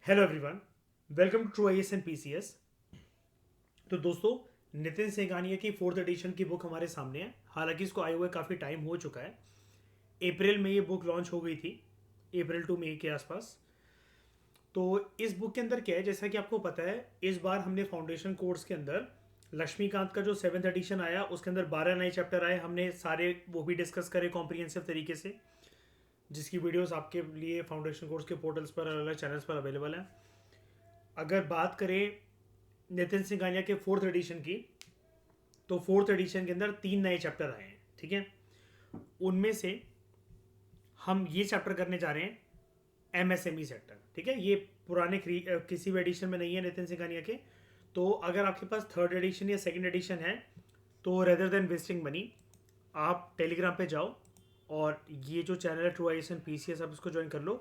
Hello everyone, welcome to true IAS and PCS. तो दोस्तों, नितिन सिंघानिया की फोर्थ एडिशन की बुक हमारे सामने है। हालांकि इसको आए हुए काफ़ी टाइम हो चुका है। अप्रैल में ये बुक लॉन्च हो गई थी, अप्रैल टू मई के आसपास। तो इस बुक के अंदर क्या है, जैसा कि आपको पता है, इस बार हमने फाउंडेशन कोर्स के अंदर लक्ष्मीकांत का जो सेवन्थ एडिशन आया उसके अंदर 12 नए चैप्टर आए। हमने सारे वो भी डिस्कस करे कॉम्प्रिहेंसिव तरीके से, जिसकी वीडियोस आपके लिए फाउंडेशन कोर्स के पोर्टल्स पर, अलग अलग चैनल्स पर अवेलेबल है। अगर बात करें नितिन सिंघानिया के फोर्थ एडिशन की, तो फोर्थ एडिशन के अंदर 3 नए चैप्टर आए हैं। ठीक है, उनमें से हम ये चैप्टर करने जा रहे हैं एमएसएमई सेक्टर। ठीक है, ये पुराने किसी भी एडिशन में नहीं है नितिन सिंघानिया के। तो अगर आपके पास थर्ड एडिशन या सेकंड एडिशन है, तो रेदर देन वेस्टिंग मनी, आप टेलीग्राम पे जाओ और ये जो चैनल है ट्रू आईएएस एंड पीसीएस, आप इसको ज्वाइन कर लो।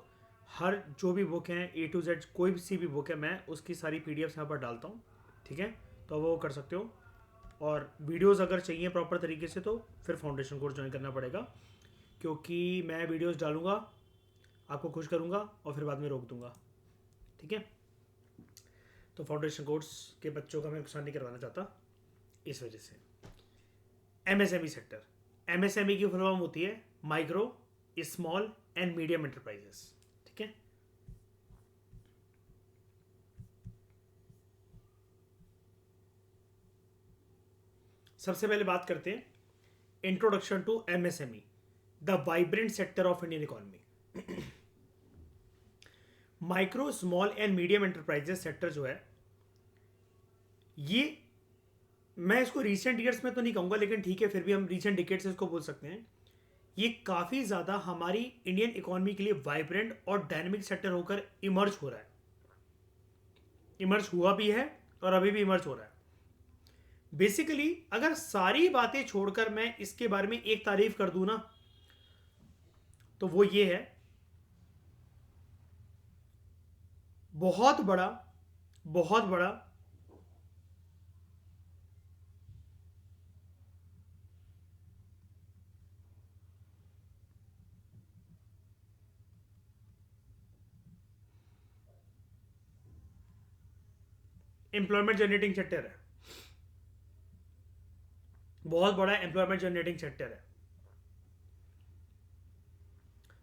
हर जो भी बुक है ए टू जेड, कोई सी भी बुक है, मैं उसकी सारी पीडीएफ यहाँ पर डालता हूँ। ठीक है, तो वो कर सकते हो। और वीडियोस अगर चाहिए प्रॉपर तरीके से, तो फिर फाउंडेशन कोर्स ज्वाइन करना पड़ेगा, क्योंकि मैं वीडियोस डालूंगा, आपको खुश करूंगा और फिर बाद में रोक दूंगा। ठीक है, तो फाउंडेशन कोर्स के बच्चों का मैं नुकसान नहीं करवाना चाहता, इस वजह से। एमएसएमई सेक्टर, एमएसएमई की फुल फॉर्म होती है micro, small and medium enterprises. ठीक है, सबसे पहले बात करते हैं introduction to MSME, the vibrant sector of Indian economy. Micro, small and medium enterprises sector जो है, ये मैं इसको रीसेंट ईयर्स में तो नहीं कहूंगा, लेकिन ठीक है, फिर भी हम रीसेंट डिकेड से इसको बोल सकते हैं। ये काफ़ी ज़्यादा हमारी इंडियन इकोनॉमी के लिए वाइब्रेंट और डायनेमिक सेक्टर होकर इमर्ज हो रहा है। इमर्ज हुआ भी है और अभी भी इमर्ज हो रहा है। बेसिकली अगर सारी बातें छोड़कर मैं इसके बारे में एक तारीफ कर दूं ना, तो वो ये है, बहुत बड़ा, बहुत बड़ा एम्प्लॉयमेंट जनरेटिंग सेक्टर है। बहुत बड़ा एम्प्लॉयमेंट जनरेटिंग सेक्टर है।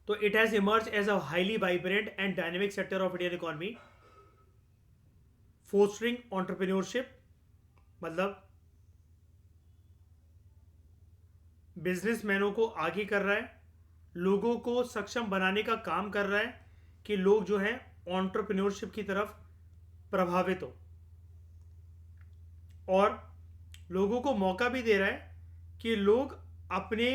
तो it has emerge as a highly vibrant and dynamic sector of Indian economy, fostering entrepreneurship, मतलब बिजनेसमैनों को आगे कर रहा है, लोगों को सक्षम बनाने का काम कर रहा है कि लोग जो है ऑन्टरप्रेन्योरशिप की तरफ प्रभावित हो, और लोगों को मौका भी दे रहा है कि लोग अपने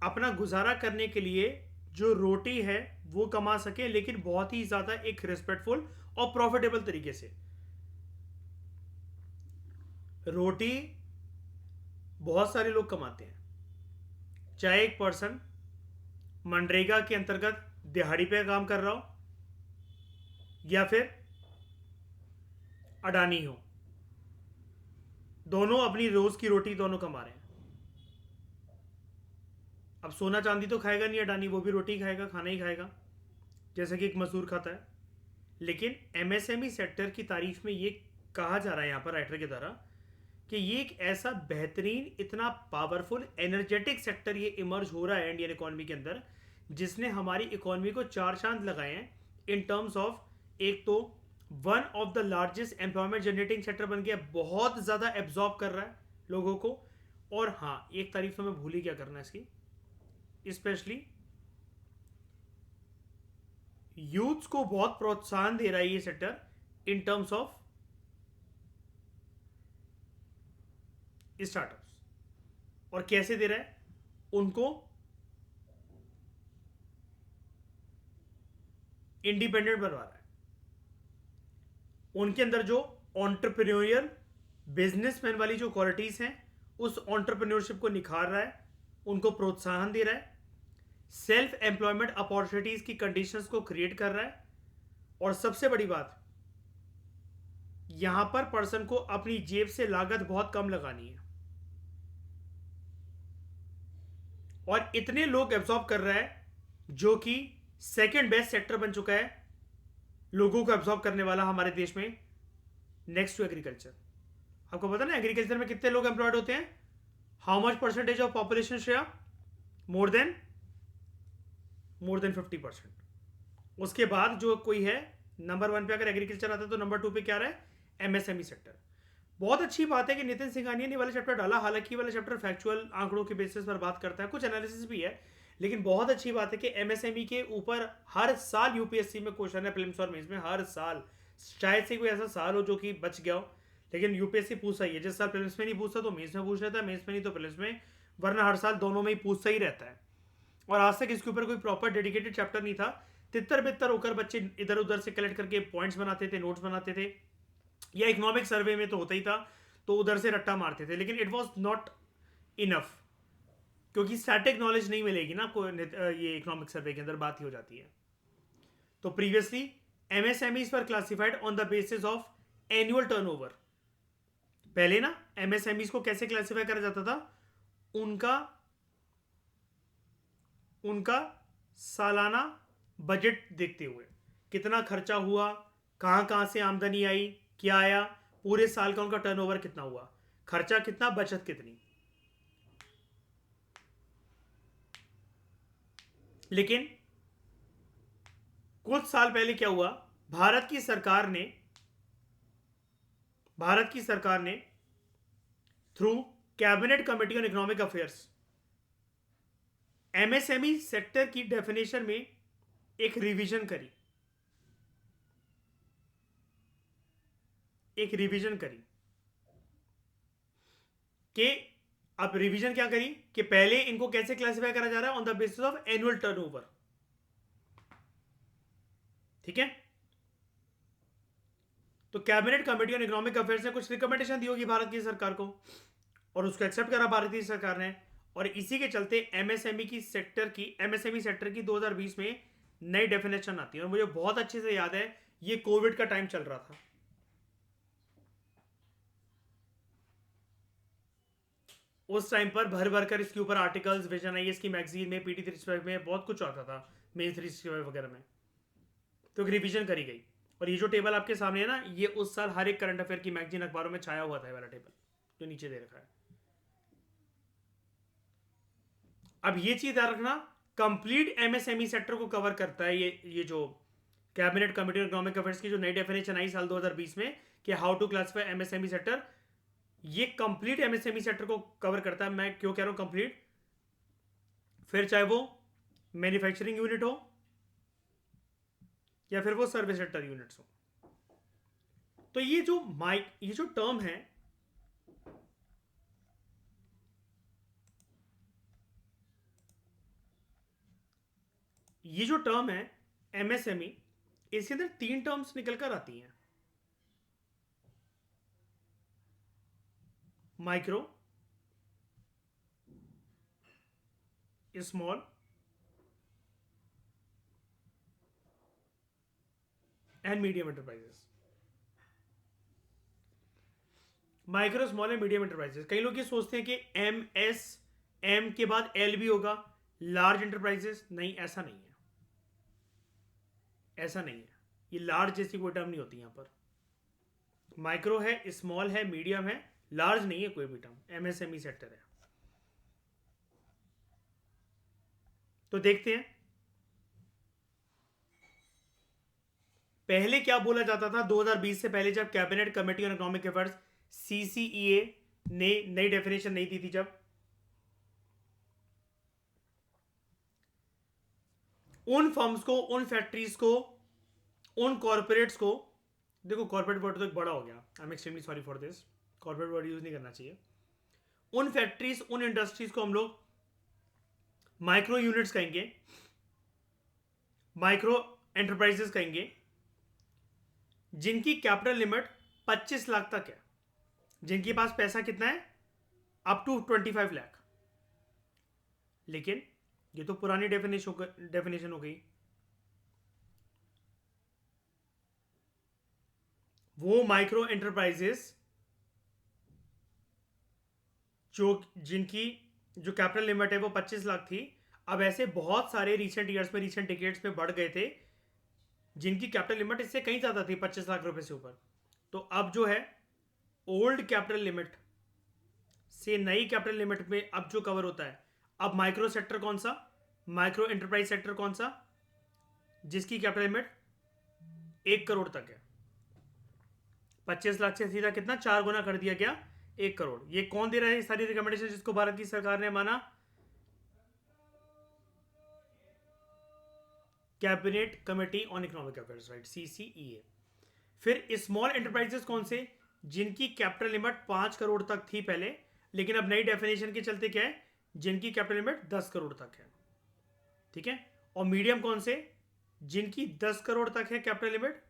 अपना गुजारा करने के लिए जो रोटी है वो कमा सके, लेकिन बहुत ही ज़्यादा एक रिस्पेक्टफुल और प्रॉफिटेबल तरीके से। रोटी बहुत सारे लोग कमाते हैं, चाहे एक पर्सन मनरेगा के अंतर्गत दिहाड़ी पे काम कर रहा हो, या फिर अडानी हो, दोनों अपनी रोज की रोटी दोनों कमा रहे हैं। अब सोना चांदी तो खाएगा नहीं अडानी, वो भी रोटी खाएगा, खाना ही खाएगा, जैसे कि एक मजदूर खाता है। लेकिन एमएसएमई सेक्टर की तारीफ में ये कहा जा रहा है यहाँ पर राइटर के द्वारा कि ये एक ऐसा बेहतरीन, इतना पावरफुल, एनर्जेटिक सेक्टर ये इमर्ज हो रहा है इंडियन इकोनॉमी के अंदर, जिसने हमारी इकोनॉमी को चार चांद लगाए हैं इन टर्म्स ऑफ, एक तो one of the largest employment generating sector बन गया, बहुत ज़्यादा एब्जॉर्ब कर रहा है लोगों को। और हाँ, एक तारीफ तो मैं भूल ही क्या करना है इसकी, स्पेशली यूथ्स को बहुत प्रोत्साहन दे रहा है ये sector in terms of startups. और कैसे दे रहा है उनको, इंडिपेंडेंट बनवा रहा है, उनके अंदर जो ऑन्टरप्रेन्योरियल बिजनेसमैन वाली जो क्वालिटीज हैं उस ऑन्टरप्रेन्योरशिप को निखार रहा है, उनको प्रोत्साहन दे रहा है, सेल्फ एम्प्लॉयमेंट अपॉर्चुनिटीज की कंडीशंस को क्रिएट कर रहा है। और सबसे बड़ी बात, यहां पर पर्सन को अपनी जेब से लागत बहुत कम लगानी है, और इतने लोग एब्जॉर्ब कर रहा है, जो कि सेकंड बेस्ट सेक्टर बन चुका है लोगों को एब्जॉर्ब करने वाला हमारे देश में नेक्स्ट टू एग्रीकल्चर। आपको पता ना एग्रीकल्चर में कितने लोग एम्प्लॉयड होते हैं? How much percentage of population share? More than 50%। उसके बाद जो कोई है नंबर 1 पे अगर एग्रीकल्चर आता है तो नंबर 2 पे क्या रहा है? MSME sector. बहुत अच्छी बात है कि नितिन सिंघानिया ने वाला चैप्टर डाला, हालांकि वाला चैप्टर फैक्चुअल आंकड़ों के बेसिस पर बात करता है, कुछ एनालिसिस भी है, लेकिन बहुत अच्छी बात है कि एमएसएमई के ऊपर हर साल यूपीएससी में क्वेश्चन है, प्रीलिम्स और मेंस में हर साल। शायद से कोई ऐसा साल हो जो कि बच गया हो, लेकिन यूपीएससी पूछता ही है। जिस साल प्रीलिम्स में नहीं पूछता तो मेंस में पूछ लेता है, मेंस में नहीं तो प्रीलिम्स में, वरना हर साल दोनों में ही पूछता ही रहता है। और आज तक इसके ऊपर कोई प्रॉपर डेडिकेटेड चैप्टर नहीं था। तितर बितर होकर बच्चे इधर उधर से कलेक्ट करके पॉइंट्स बनाते थे, नोट्स बनाते थे, या इकोनॉमिक सर्वे में तो होता ही था, तो उधर से रट्टा मारते थे, लेकिन इट वॉज नॉट इनफ, क्योंकि स्टैटिक नॉलेज नहीं मिलेगी ना आपको ये इकोनॉमिक सर्वे के अंदर बात ही हो जाती है। तो प्रीवियसली एमएसएमईज पर classified on the basis of annual turnover. पहले ना एमएसएमईज को कैसे क्लासिफाई करा जाता था? उनका सालाना बजट देखते हुए, कितना खर्चा हुआ, कहां से आमदनी आई, क्या आया, पूरे साल का उनका टर्नओवर कितना हुआ, खर्चा कितना, बचत कितनी। लेकिन कुछ साल पहले क्या हुआ? भारत की सरकार ने through cabinet committee on economic affairs MSME sector की डेफिनेशन में एक रिवीजन करी कि अब रिवीजन क्या करी कि पहले इनको कैसे क्लासिफाई करा जा रहा है? On the basis of annual turnover. ठीक है, तो cabinet committee on economic affairs ने कुछ रिकमेंडेशन दी होगी भारत की सरकार को, और उसको एक्सेप्ट करा भारतीय सरकार ने, और इसी के चलते एमएसएमई सेक्टर की 2020 में नई डेफिनेशन आती है। और मुझे बहुत अच्छे से याद है, ये कोविड का टाइम चल रहा था। उस टाइम पर भर भर कर इसके ऊपर आर्टिकल्स, विजन आईएएस की मैगजीन में, पीटी 365 में बहुत कुछ आता था, मेन 365 वगैरह में। तो एक रिवीजन करी गई, और ये जो टेबल आपके सामने है ना, ये उस साल हर एक करंट अफेयर की मैगजीन अखबारों में छाया हुआ था, वाला टेबल जो नीचे दे रखा है। अब ये चीज याद रखना, कंप्लीट एमएसएमई सेक्टर को कवर करता है ये जो cabinet committee on economic affairs की जो नई डेफिनेशन आई साल 2020 में कि how to classify MSME sector, ये कंप्लीट एमएसएमई सेक्टर को कवर करता है। मैं क्यों कह रहा हूं कंप्लीट? फिर चाहे वो मैन्युफैक्चरिंग यूनिट हो या फिर वो सर्विस सेक्टर यूनिट्स हो। तो ये जो टर्म है, एमएसएमई, इसके अंदर 3 टर्म्स निकल कर आती हैं: micro, small and medium enterprises. Micro, small and medium enterprises. कई लोग ये सोचते हैं कि एम के बाद एल भी होगा, लार्ज एंटरप्राइजेस। नहीं, ऐसा नहीं है। ये लार्ज जैसी कोई टर्म नहीं होती यहां पर। माइक्रो है, स्मॉल है, मीडियम है, लार्ज नहीं है कोई भी टर्म, एमएसएमई सेक्टर है। तो देखते हैं पहले क्या बोला जाता था 2020 से पहले, जब cabinet committee on economic affairs CCEA ने नई डेफिनेशन नहीं दी थी। जब उन फर्म्स को, उन फैक्ट्रीज को, उन कॉर्पोरेट्स को, देखो कॉर्पोरेट वर्ड तो एक बड़ा हो गया, I am extremely sorry for this, corporate word use नहीं करना चाहिए। उन फैक्ट्रीज, उन इंडस्ट्रीज को हम लोग माइक्रो यूनिट्स कहेंगे, माइक्रो एंटरप्राइजेस कहेंगे, जिनकी कैपिटल लिमिट 25 लाख तक है, जिनके पास पैसा कितना है, अप टू 25 लाख। लेकिन ये तो पुरानी डेफिनेशन हो गई। वो माइक्रो एंटरप्राइजेस जिनकी जो कैपिटल लिमिट है वो 25 लाख थी, अब ऐसे बहुत सारे रिसेंट ईयर्स में, रिसेंट डिकेड्स में बढ़ गए थे जिनकी कैपिटल लिमिट इससे कहीं ज़्यादा थी 25 लाख रुपए से ऊपर। तो अब जो है ओल्ड कैपिटल लिमिट से नई कैपिटल लिमिट में अब जो कवर होता है, अब माइक्रो सेक्टर कौन सा, माइक्रो एंटरप्राइज सेक्टर कौन सा, जिसकी कैपिटल लिमिट 1 करोड़ तक है। 25 लाख से सीधा कितना 4 गुना कर दिया गया 1 करोड़। ये कौन दे रहा है ये सारी रिकमेंडेशन जिसको भारत की सरकार ने माना? Cabinet committee on economic affairs, right, CCEA। फिर स्मॉल एंटरप्राइजेस कौन से? जिनकी कैपिटल लिमिट 5 करोड़ तक थी पहले, लेकिन अब नई डेफिनेशन के चलते क्या है, जिनकी कैपिटल लिमिट 10 करोड़ तक है। ठीक है। और मीडियम कौन से? जिनकी 10 करोड़ तक है कैपिटल लिमिट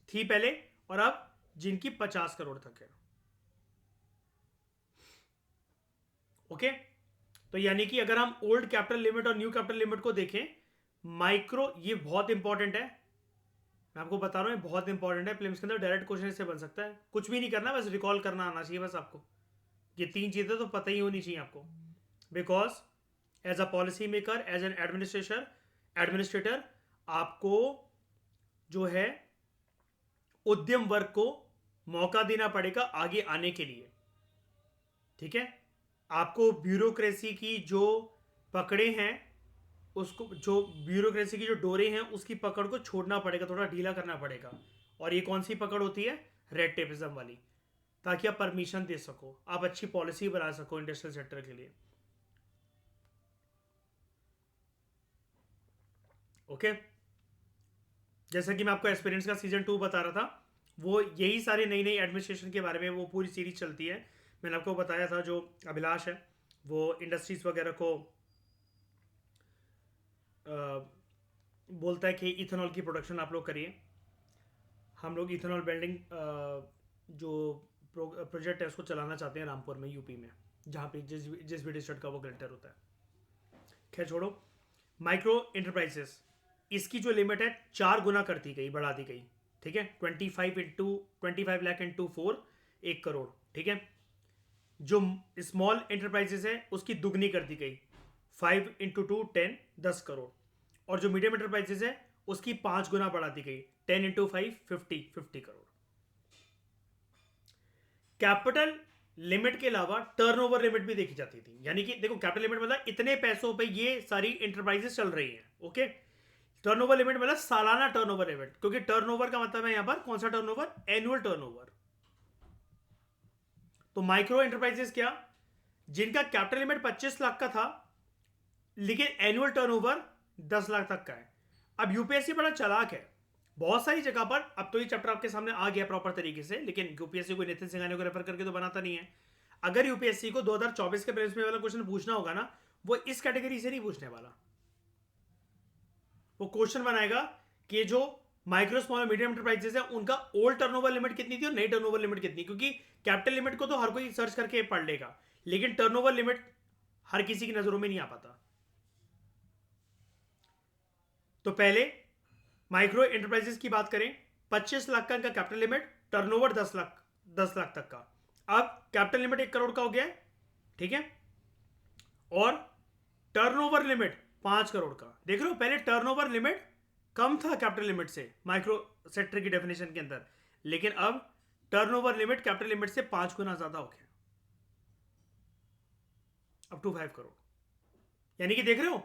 थी पहले, और अब जिनकी 50 करोड़ तक है। ओके। तो यानी कि अगर हम ओल्ड कैपिटल लिमिट और न्यू कैपिटल लिमिट को देखें, माइक्रो, ये बहुत इंपॉर्टेंट है, मैं आपको बता रहा हूं बहुत इंपॉर्टेंट है। प्रीलिम्स के अंदर डायरेक्ट क्वेश्चन इससे बन सकता है। कुछ भी नहीं करना, बस रिकॉल करना आना चाहिए बस आपको। ये 3 चीजें तो पता ही होनी चाहिए आपको, because as a policy maker, as an administrator आपको जो है उद्यम वर्ग को मौका देना पड़ेगा आगे आने के लिए। ठीक है। आपको ब्यूरोक्रेसी की जो पकड़े हैं, उसको, जो ब्यूरोक्रेसी की जो डोरे हैं, उसकी पकड़ को छोड़ना पड़ेगा, थोड़ा ढीला करना पड़ेगा। और ये कौन सी पकड़ होती है? रेड टेपिज्म वाली, ताकि आप परमिशन दे सको, आप अच्छी पॉलिसी बना सको इंडस्ट्रियल सेक्टर के लिए। ओके। जैसा कि मैं आपको एक्सपीरियंस का सीजन 2 बता रहा था, वो यही सारे नई नई एडमिनिस्ट्रेशन के बारे में वो पूरी सीरीज चलती है। मैंने आपको बताया था जो अभिलाष है वो इंडस्ट्रीज वगैरह को बोलता है कि इथेनॉल की प्रोडक्शन आप लोग करिए। हम लोग इथेनॉल वेल्डिंग जो प्रोजेक्ट है उसको चलाना चाहते हैं रामपुर में, यूपी में, जहाँ पे जिस भी डिस्ट्रिक्ट का वो कलेक्टर होता है। खैर छोड़ो। माइक्रो इंटरप्राइजेस, इसकी जो लिमिट है 4 गुना कर दी गई, बढ़ा दी गई। ठीक है। 25 लाख इंटू 4, 1 करोड़। ठीक है। जो स्मॉल एंटरप्राइजेस है उसकी दुगनी कर दी गई, 5 इंटू 2 10, 10 करोड़। और जो मीडियम एंटरप्राइजेस है उसकी 5 गुना बढ़ा दी गई, 10 इंटू 5 50 करोड़। कैपिटल लिमिट के अलावा टर्नओवर लिमिट भी देखी जाती थी। यानी कि देखो, कैपिटल लिमिट मतलब इतने पैसों पे ये सारी इंटरप्राइजेस चल रही हैं। ओके। टर्नओवर लिमिट मतलब सालाना टर्नओवर लिमिट, क्योंकि टर्नओवर का मतलब है यहां पर कौन सा टर्नओवर? Annual turnover. तो माइक्रो एंटरप्राइजेस क्या? जिनका कैपिटल लिमिट 25 लाख का था, लेकिन एनुअल टर्नओवर 10 लाख तक का है। अब यूपीएससी बड़ा चालाक है, बहुत सारी जगह पर, अब तो ये चैप्टर आपके सामने आ गया प्रॉपर तरीके से, लेकिन यूपीएससी को नितिन सिंघानिया को रेफर करके तो बनाता नहीं है। अगर यूपीएससी को 2024 के प्रीलिम्स में वाला क्वेश्चन पूछना होगा ना, वो इस कैटेगरी से नहीं पूछने वाला। वो क्वेश्चन बनाएगा कि जो माइक्रो स्मॉल और मीडियम एंटरप्राइजेस है उनका ओल्ड टर्नओवर लिमिट कितनी थी और नई टर्नओवर लिमिट कितनी, क्योंकि कैपिटल लिमिट को तो हर कोई सर्च करके पढ़ लेगा, लेकिन टर्नओवर लिमिट हर किसी की नजरों में नहीं आ पाता। तो पहले माइक्रो एंटरप्राइजेस की बात करें, 25 लाख का इनका कैपिटल लिमिट, टर्नओवर 10 लाख तक का। अब कैपिटल लिमिट 1 करोड़ का हो गया है। ठीक है। और टर्नओवर लिमिट 5 करोड़ का। देख रहे हो, पहले टर्नओवर लिमिट कम था कैपिटल लिमिट से माइक्रो सेक्टर की डेफिनेशन के अंदर, लेकिन अब टर्नओवर लिमिट कैपिटल लिमिट से 5 गुना ज्यादा हो गया, अप टू 5 करोड़। यानी कि देख रहे हो,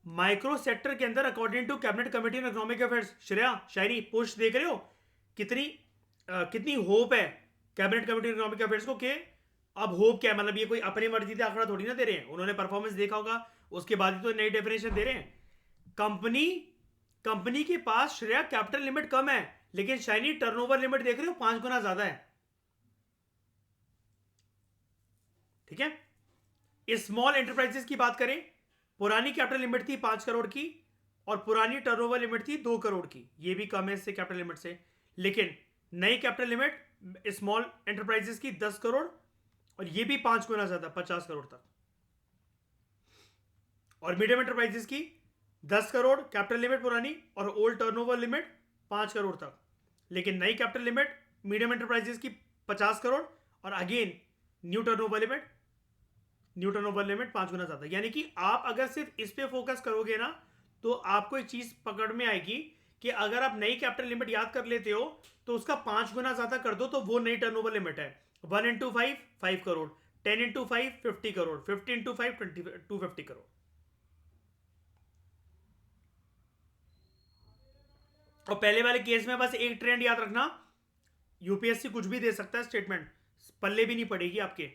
माइक्रो सेक्टर के अंदर according to cabinet committee on economic affairs, Shreya शायरी पोस्ट देख रहे हो कितनी होप है cabinet committee on economic affairs को, कि अब होप क्या है, मतलब ये कोई अपनी मर्जी से आंकड़ा थोड़ी ना दे रहे हैं, उन्होंने परफॉर्मेंस देखा होगा, उसके बाद ही तो नई डेफिनेशन दे रहे हैं। कंपनी के पास श्रेया कैपिटल लिमिट कम है, लेकिन शाइनी टर्नओवर लिमिट देख रहे हो 5 गुना ज्यादा है। ठीक है। स्मॉल एंटरप्राइजेस की बात करें, पुरानी कैपिटल लिमिट थी 5 करोड़ की और पुरानी टर्नओवर लिमिट थी 2 करोड़ की, ये भी कम है इससे कैपिटल लिमिट से, लेकिन नई कैपिटल लिमिट स्मॉल एंटरप्राइजेस की 10 करोड़ और ये भी 5 गुना ज्यादा, 50 करोड़ तक। और मीडियम एंटरप्राइजेस की 10 करोड़ कैपिटल लिमिट पुरानी और ओल्ड टर्नओवर लिमिट 5 करोड़ तक, लेकिन नई कैपिटल लिमिट मीडियम एंटरप्राइजेस की 50 करोड़ और अगेन न्यू टर्नओवर लिमिट 5 गुना ज्यादा। यानी कि आप अगर सिर्फ इस पे फोकस करोगे ना, तो आपको एक चीज पकड़ में आएगी कि अगर आप नई कैपिटल लिमिट याद कर लेते हो तो उसका 5 गुना ज्यादा कर दो तो वो नई टर्नओवर लिमिट है। 1 into 5 5 crore, 10 into 5 50 crore, 50 into 5 250 crore. और पहले वाले केस में बस एक ट्रेंड याद रखना, यूपीएससी कुछ भी दे सकता है स्टेटमेंट, पल्ले भी नहीं पड़ेगी आपके,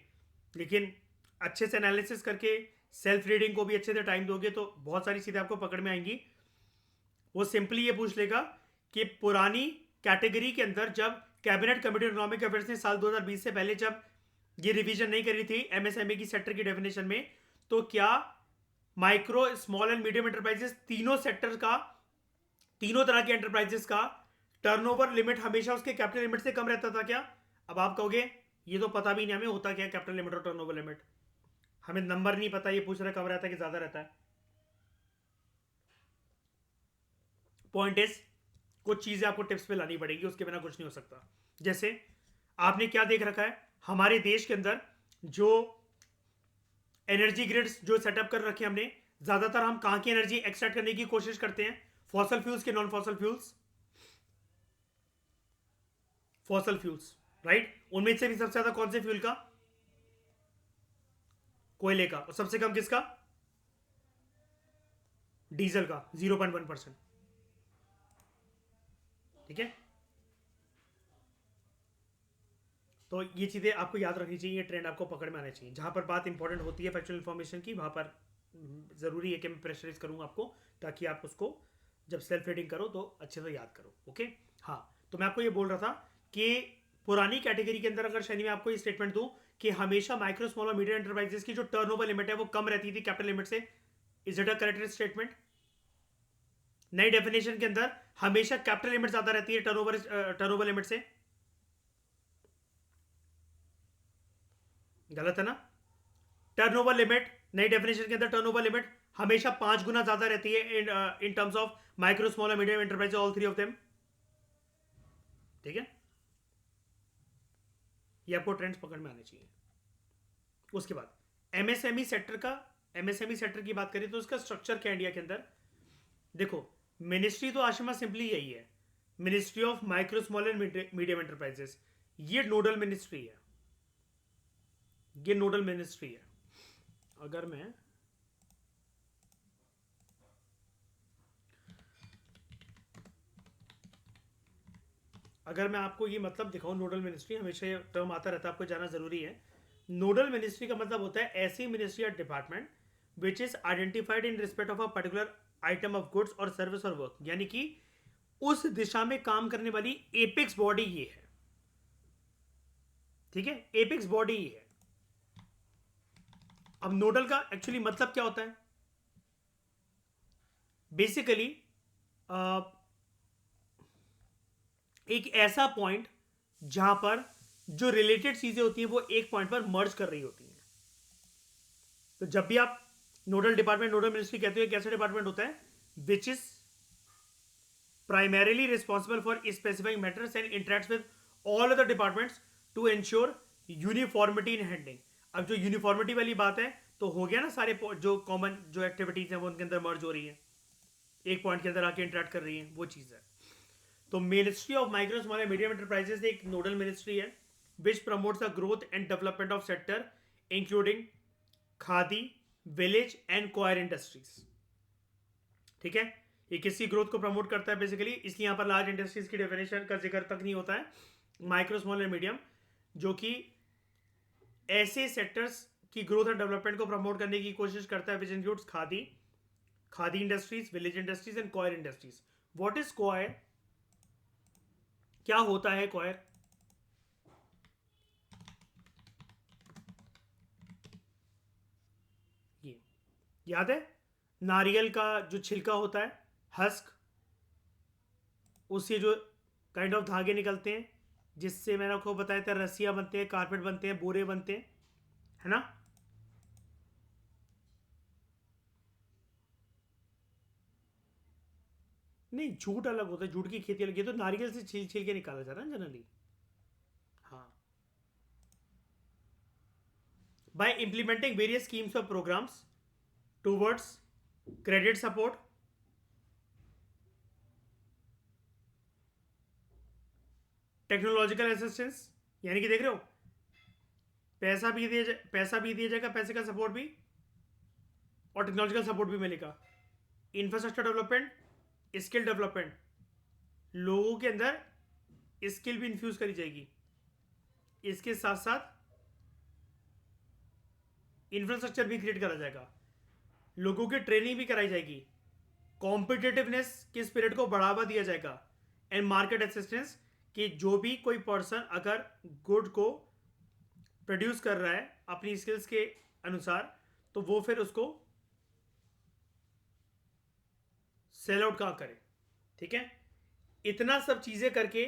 लेकिन अच्छे से एनालिसिस करके सेल्फ रीडिंग को भी अच्छे से टाइम दोगे तो बहुत सारी चीजें आपको पकड़ में आएंगी। वो सिंपली ये पूछ लेगा कि पुरानी कैटेगरी के अंदर जब कैबिनेट कमेटी इकोनॉमिक अफेयर्स ने साल 2020 से पहले जब ये रिवीजन नहीं करी थी एमएसएमई की सेक्टर की डेफिनेशन में, तो क्या micro small and medium enterprises तीनों सेक्टर का, तीनों तरह के एंटरप्राइजेस का टर्नओवर लिमिट हमेशा उसके कैपिटल लिमिट से कम रहता था क्या? अब आप कहोगे ये तो पता भी नहीं हमें होता क्या कैपिटल लिमिट और टर्नओवर लिमिट, हमें नंबर नहीं पता, ये पूछ रहा है कम रहता है कि ज्यादा रहता है। पॉइंट इज कुछ चीजें आपको टिप्स पे लानी पड़ेगी, उसके बिना कुछ नहीं हो सकता। जैसे आपने क्या देख रखा है हमारे देश के अंदर जो एनर्जी ग्रिड्स जो सेटअप कर रखे हैं हमने, ज्यादातर हम कहां की एनर्जी एक्सट्रैक्ट करने की कोशिश करते हैं? फॉसल फ्यूल्स के non fossil fuels, fossil fuels, right. उनमें से भी सबसे ज्यादा कौन से फ्यूल का? कोयले का। और सबसे कम किसका? डीजल का 0.1%। ठीक है, तो ये चीजें आपको याद रखनी चाहिए, ये ट्रेंड आपको पकड़ में आना चाहिए। जहां पर बात इंपॉर्टेंट होती है फैक्चुअल इन्फॉर्मेशन की, वहां पर जरूरी है कि मैं प्रेशराइज करूंगा आपको, ताकि आप उसको जब सेल्फ रीडिंग करो तो अच्छे से याद करो। ओके, हाँ, तो मैं आपको ये बोल रहा था कि पुरानी कैटेगरी के अंदर अगर शनि में आपको ये स्टेटमेंट दूं कि हमेशा माइक्रो स्मॉल और मीडियम एंटरप्राइजेस की जो टर्नओवर लिमिट है वो कम रहती थी कैपिटल लिमिट से, is it a correct statement? नई डेफिनेशन के अंदर हमेशा कैपिटल लिमिट ज्यादा रहती है टर्नओवर लिमिट से, गलत है ना? टर्नओवर लिमिट नई डेफिनेशन के अंदर टर्नओवर लिमिट हमेशा 5 गुना ज्यादा रहती है in terms of micro small और medium enterprise, all three of them. ठीक है, ये आपको ट्रेंड्स पकड़ में आने चाहिए। उसके बाद एमएसएमई सेक्टर का, एमएसएमई सेक्टर की बात करें तो उसका स्ट्रक्चर क्या इंडिया के अंदर? देखो, मिनिस्ट्री तो आशिमा सिंपली यही है, ministry of micro small and medium enterprises, ये नोडल मिनिस्ट्री है, ये नोडल मिनिस्ट्री है। अगर मैं आपको ये मतलब दिखाऊं, नोडल मिनिस्ट्री, हमेशा ये टर्म आता रहता है, आपको जाना जरूरी है। नोडल मिनिस्ट्री का मतलब होता है ऐसी मिनिस्ट्री या department which is identified in respect of a particular item of goods और सर्विस और वर्क, यानी कि उस दिशा में काम करने वाली एपेक्स बॉडी ये है। ठीक है, एपेक्स बॉडी ये है। अब नोडल का एक्चुअली मतलब क्या होता है? बेसिकली एक ऐसा पॉइंट जहां पर जो रिलेटेड चीजें होती हैं वो एक पॉइंट पर मर्ज कर रही होती हैं। तो जब भी आप नोडल डिपार्टमेंट, नोडल मिनिस्ट्री कहते हो, कैसा डिपार्टमेंट होता है? Which is primarily responsible for specific matters and interacts with all other departments to ensure uniformity in handling. अब जो यूनिफॉर्मिटी वाली बात है तो हो गया ना, सारे जो कॉमन जो एक्टिविटीज हैं वो उनके अंदर मर्ज हो रही है, एक पॉइंट के अंदर आके इंटरेक्ट कर रही है, वो चीज है। तो ministry of micro small and medium enterprises एक नोडल मिनिस्ट्री है which promotes the growth and development of sector including khadi, village and coir industries. ठीक है, ये किसी ग्रोथ को प्रमोट करता है बेसिकली, इसलिए यहां पर लार्ज इंडस्ट्रीज की डेफिनेशन का जिक्र तक नहीं होता है। माइक्रो स्मॉल एंड मीडियम जो कि ऐसे सेक्टर्स की ग्रोथ एंड डेवलपमेंट को प्रमोट करने की कोशिश करता है, which includes khadi, khadi industries, village industries and coir industries. What is coir? क्या होता है क्वायर? ये याद है, नारियल का जो छिलका होता है, हस्क, उससे जो काइंड ऑफ धागे निकलते हैं जिससे मैंने आपको बताया था रस्सियां बनते हैं, कारपेट बनते हैं, बोरे बनते हैं, है ना? नहीं, जूट अलग होता है, जूट की खेती अलग है, तो नारियल से छील छील के निकाला जाता है जनरली। हाँ, by implementing various schemes or programs towards credit support, technological assistance, यानी कि देख रहे हो पैसा भी दिया जाएगा, पैसे का सपोर्ट भी और टेक्नोलॉजिकल सपोर्ट भी मिलेगा। इंफ्रास्ट्रक्चर डेवलपमेंट, स्किल डेवलपमेंट, लोगों के अंदर स्किल भी इन्फ्यूज करी जाएगी। इसके साथ साथ इंफ्रास्ट्रक्चर भी क्रिएट करा जाएगा, लोगों की ट्रेनिंग भी कराई जाएगी, कॉम्पिटिटिवनेस के स्पिरिट को बढ़ावा दिया जाएगा, एंड मार्केट असिस्टेंस कि जो भी कोई पर्सन अगर गुड को प्रोड्यूस कर रहा है अपनी स्किल्स के अनुसार, तो वो फिर उसको सेल आउट कहाँ करे। ठीक है, इतना सब चीजें करके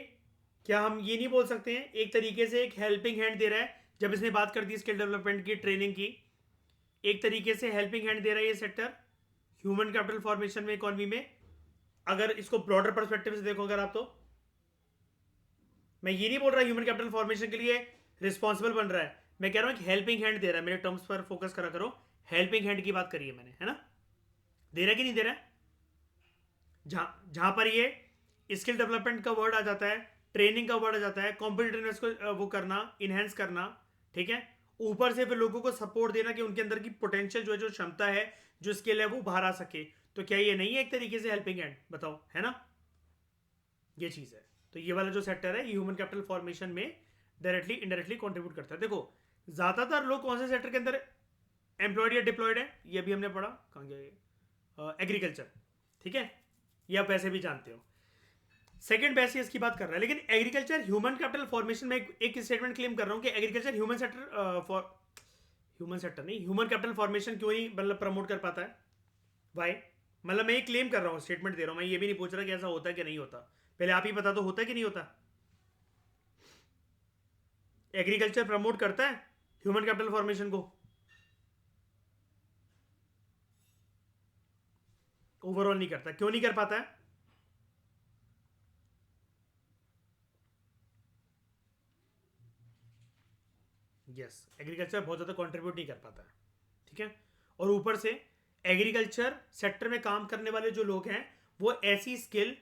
क्या हम ये नहीं बोल सकते हैं एक तरीके से एक हेल्पिंग हैंड दे रहा है, जब इसने बात कर दी स्किल डेवलपमेंट की, ट्रेनिंग की, एक तरीके से हेल्पिंग हैंड दे रहा है ये सेक्टर ह्यूमन कैपिटल फॉर्मेशन में, इकोनॉमी में। अगर इसको ब्रॉडर पर्सपेक्टिव से देखो अगर आप, तो मैं ये नहीं बोल रहा ह्यूमन कैपिटल फॉर्मेशन के लिए रिस्पॉन्सिबल बन रहा है, मैं कह रहा हूँ एक हेल्पिंग हैंड दे रहा है। मेरे टर्म्स पर फोकस करा करो, हेल्पिंग हैंड की बात करी है मैंने, है ना। दे रहा है कि नहीं दे रहा है? जहां पर ये स्किल डेवलपमेंट का वर्ड आ जाता है, ट्रेनिंग का वर्ड आ जाता है, कॉम्पिटिटिवनेस को वो करना, इनहेंस करना, ठीक है, ऊपर से फिर लोगों को सपोर्ट देना कि उनके अंदर की पोटेंशियल जो है, जो क्षमता है, जो स्किल है, वो बाहर आ सके, तो क्या ये नहीं है एक तरीके से हेल्पिंग हैंड? बताओ, है ना। ये चीज है। तो ये वाला जो सेक्टर है ह्यूमन कैपिटल फॉर्मेशन में डायरेक्टली इनडायरेक्टली कंट्रीब्यूट करता है। देखो ज्यादातर लोग कौन से सेक्टर के अंदर एम्प्लॉयड या डिप्लॉयड है, ये भी हमने पढ़ा, कहाँ गया ये, एग्रीकल्चर, ठीक है, ये आप वैसे भी जानते हो। सेकंड बेस्ट इसकी बात कर रहा है, लेकिन एग्रीकल्चर ह्यूमन कैपिटल फॉर्मेशन में एक स्टेटमेंट क्लेम कर रहा हूं कि एग्रीकल्चर ह्यूमन सेक्टर नहीं, ह्यूमन कैपिटल फॉर्मेशन क्यों नहीं मतलब प्रमोट कर पाता है? भाई मतलब मैं ये क्लेम कर रहा हूँ, स्टेटमेंट दे रहा हूँ, मैं ये भी नहीं पूछ रहा कि ऐसा होता है कि नहीं होता। पहले आप ही बता दो, होता है कि नहीं होता? एग्रीकल्चर प्रमोट करता है ह्यूमन कैपिटल फॉर्मेशन को? ओवरऑल नहीं करता। क्यों नहीं कर पाता है? यस, एग्रीकल्चर बहुत ज़्यादा कंट्रीब्यूट नहीं कर पाता है, ठीक है। और ऊपर से एग्रीकल्चर सेक्टर में काम करने वाले जो लोग हैं, वो ऐसी स्किल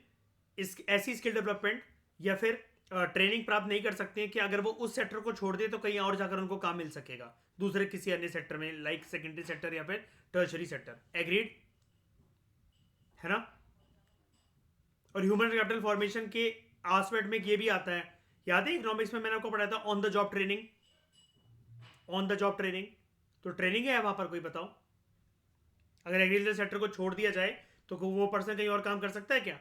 डेवलपमेंट या फिर ट्रेनिंग प्राप्त नहीं कर सकते हैं कि अगर वो उस सेक्टर को छोड़ दे तो कहीं और जाकर उनको काम मिल सकेगा दूसरे किसी अन्य सेक्टर में, लाइक सेकेंडरी सेक्टर या फिर टर्शरी सेक्टर। एग्रीड, है ना। और ह्यूमन कैपिटल फॉर्मेशन के आस्पेक्ट में ये भी आता है, याद है इकोनॉमिक्स में मैंने आपको पढ़ाया था on the job training, on the job training. तो ट्रेनिंग है वहां पर, कोई बताओ, अगर एग्रीकल्चर सेक्टर को छोड़ दिया जाए तो वो पर्सन कहीं और काम कर सकता है क्या?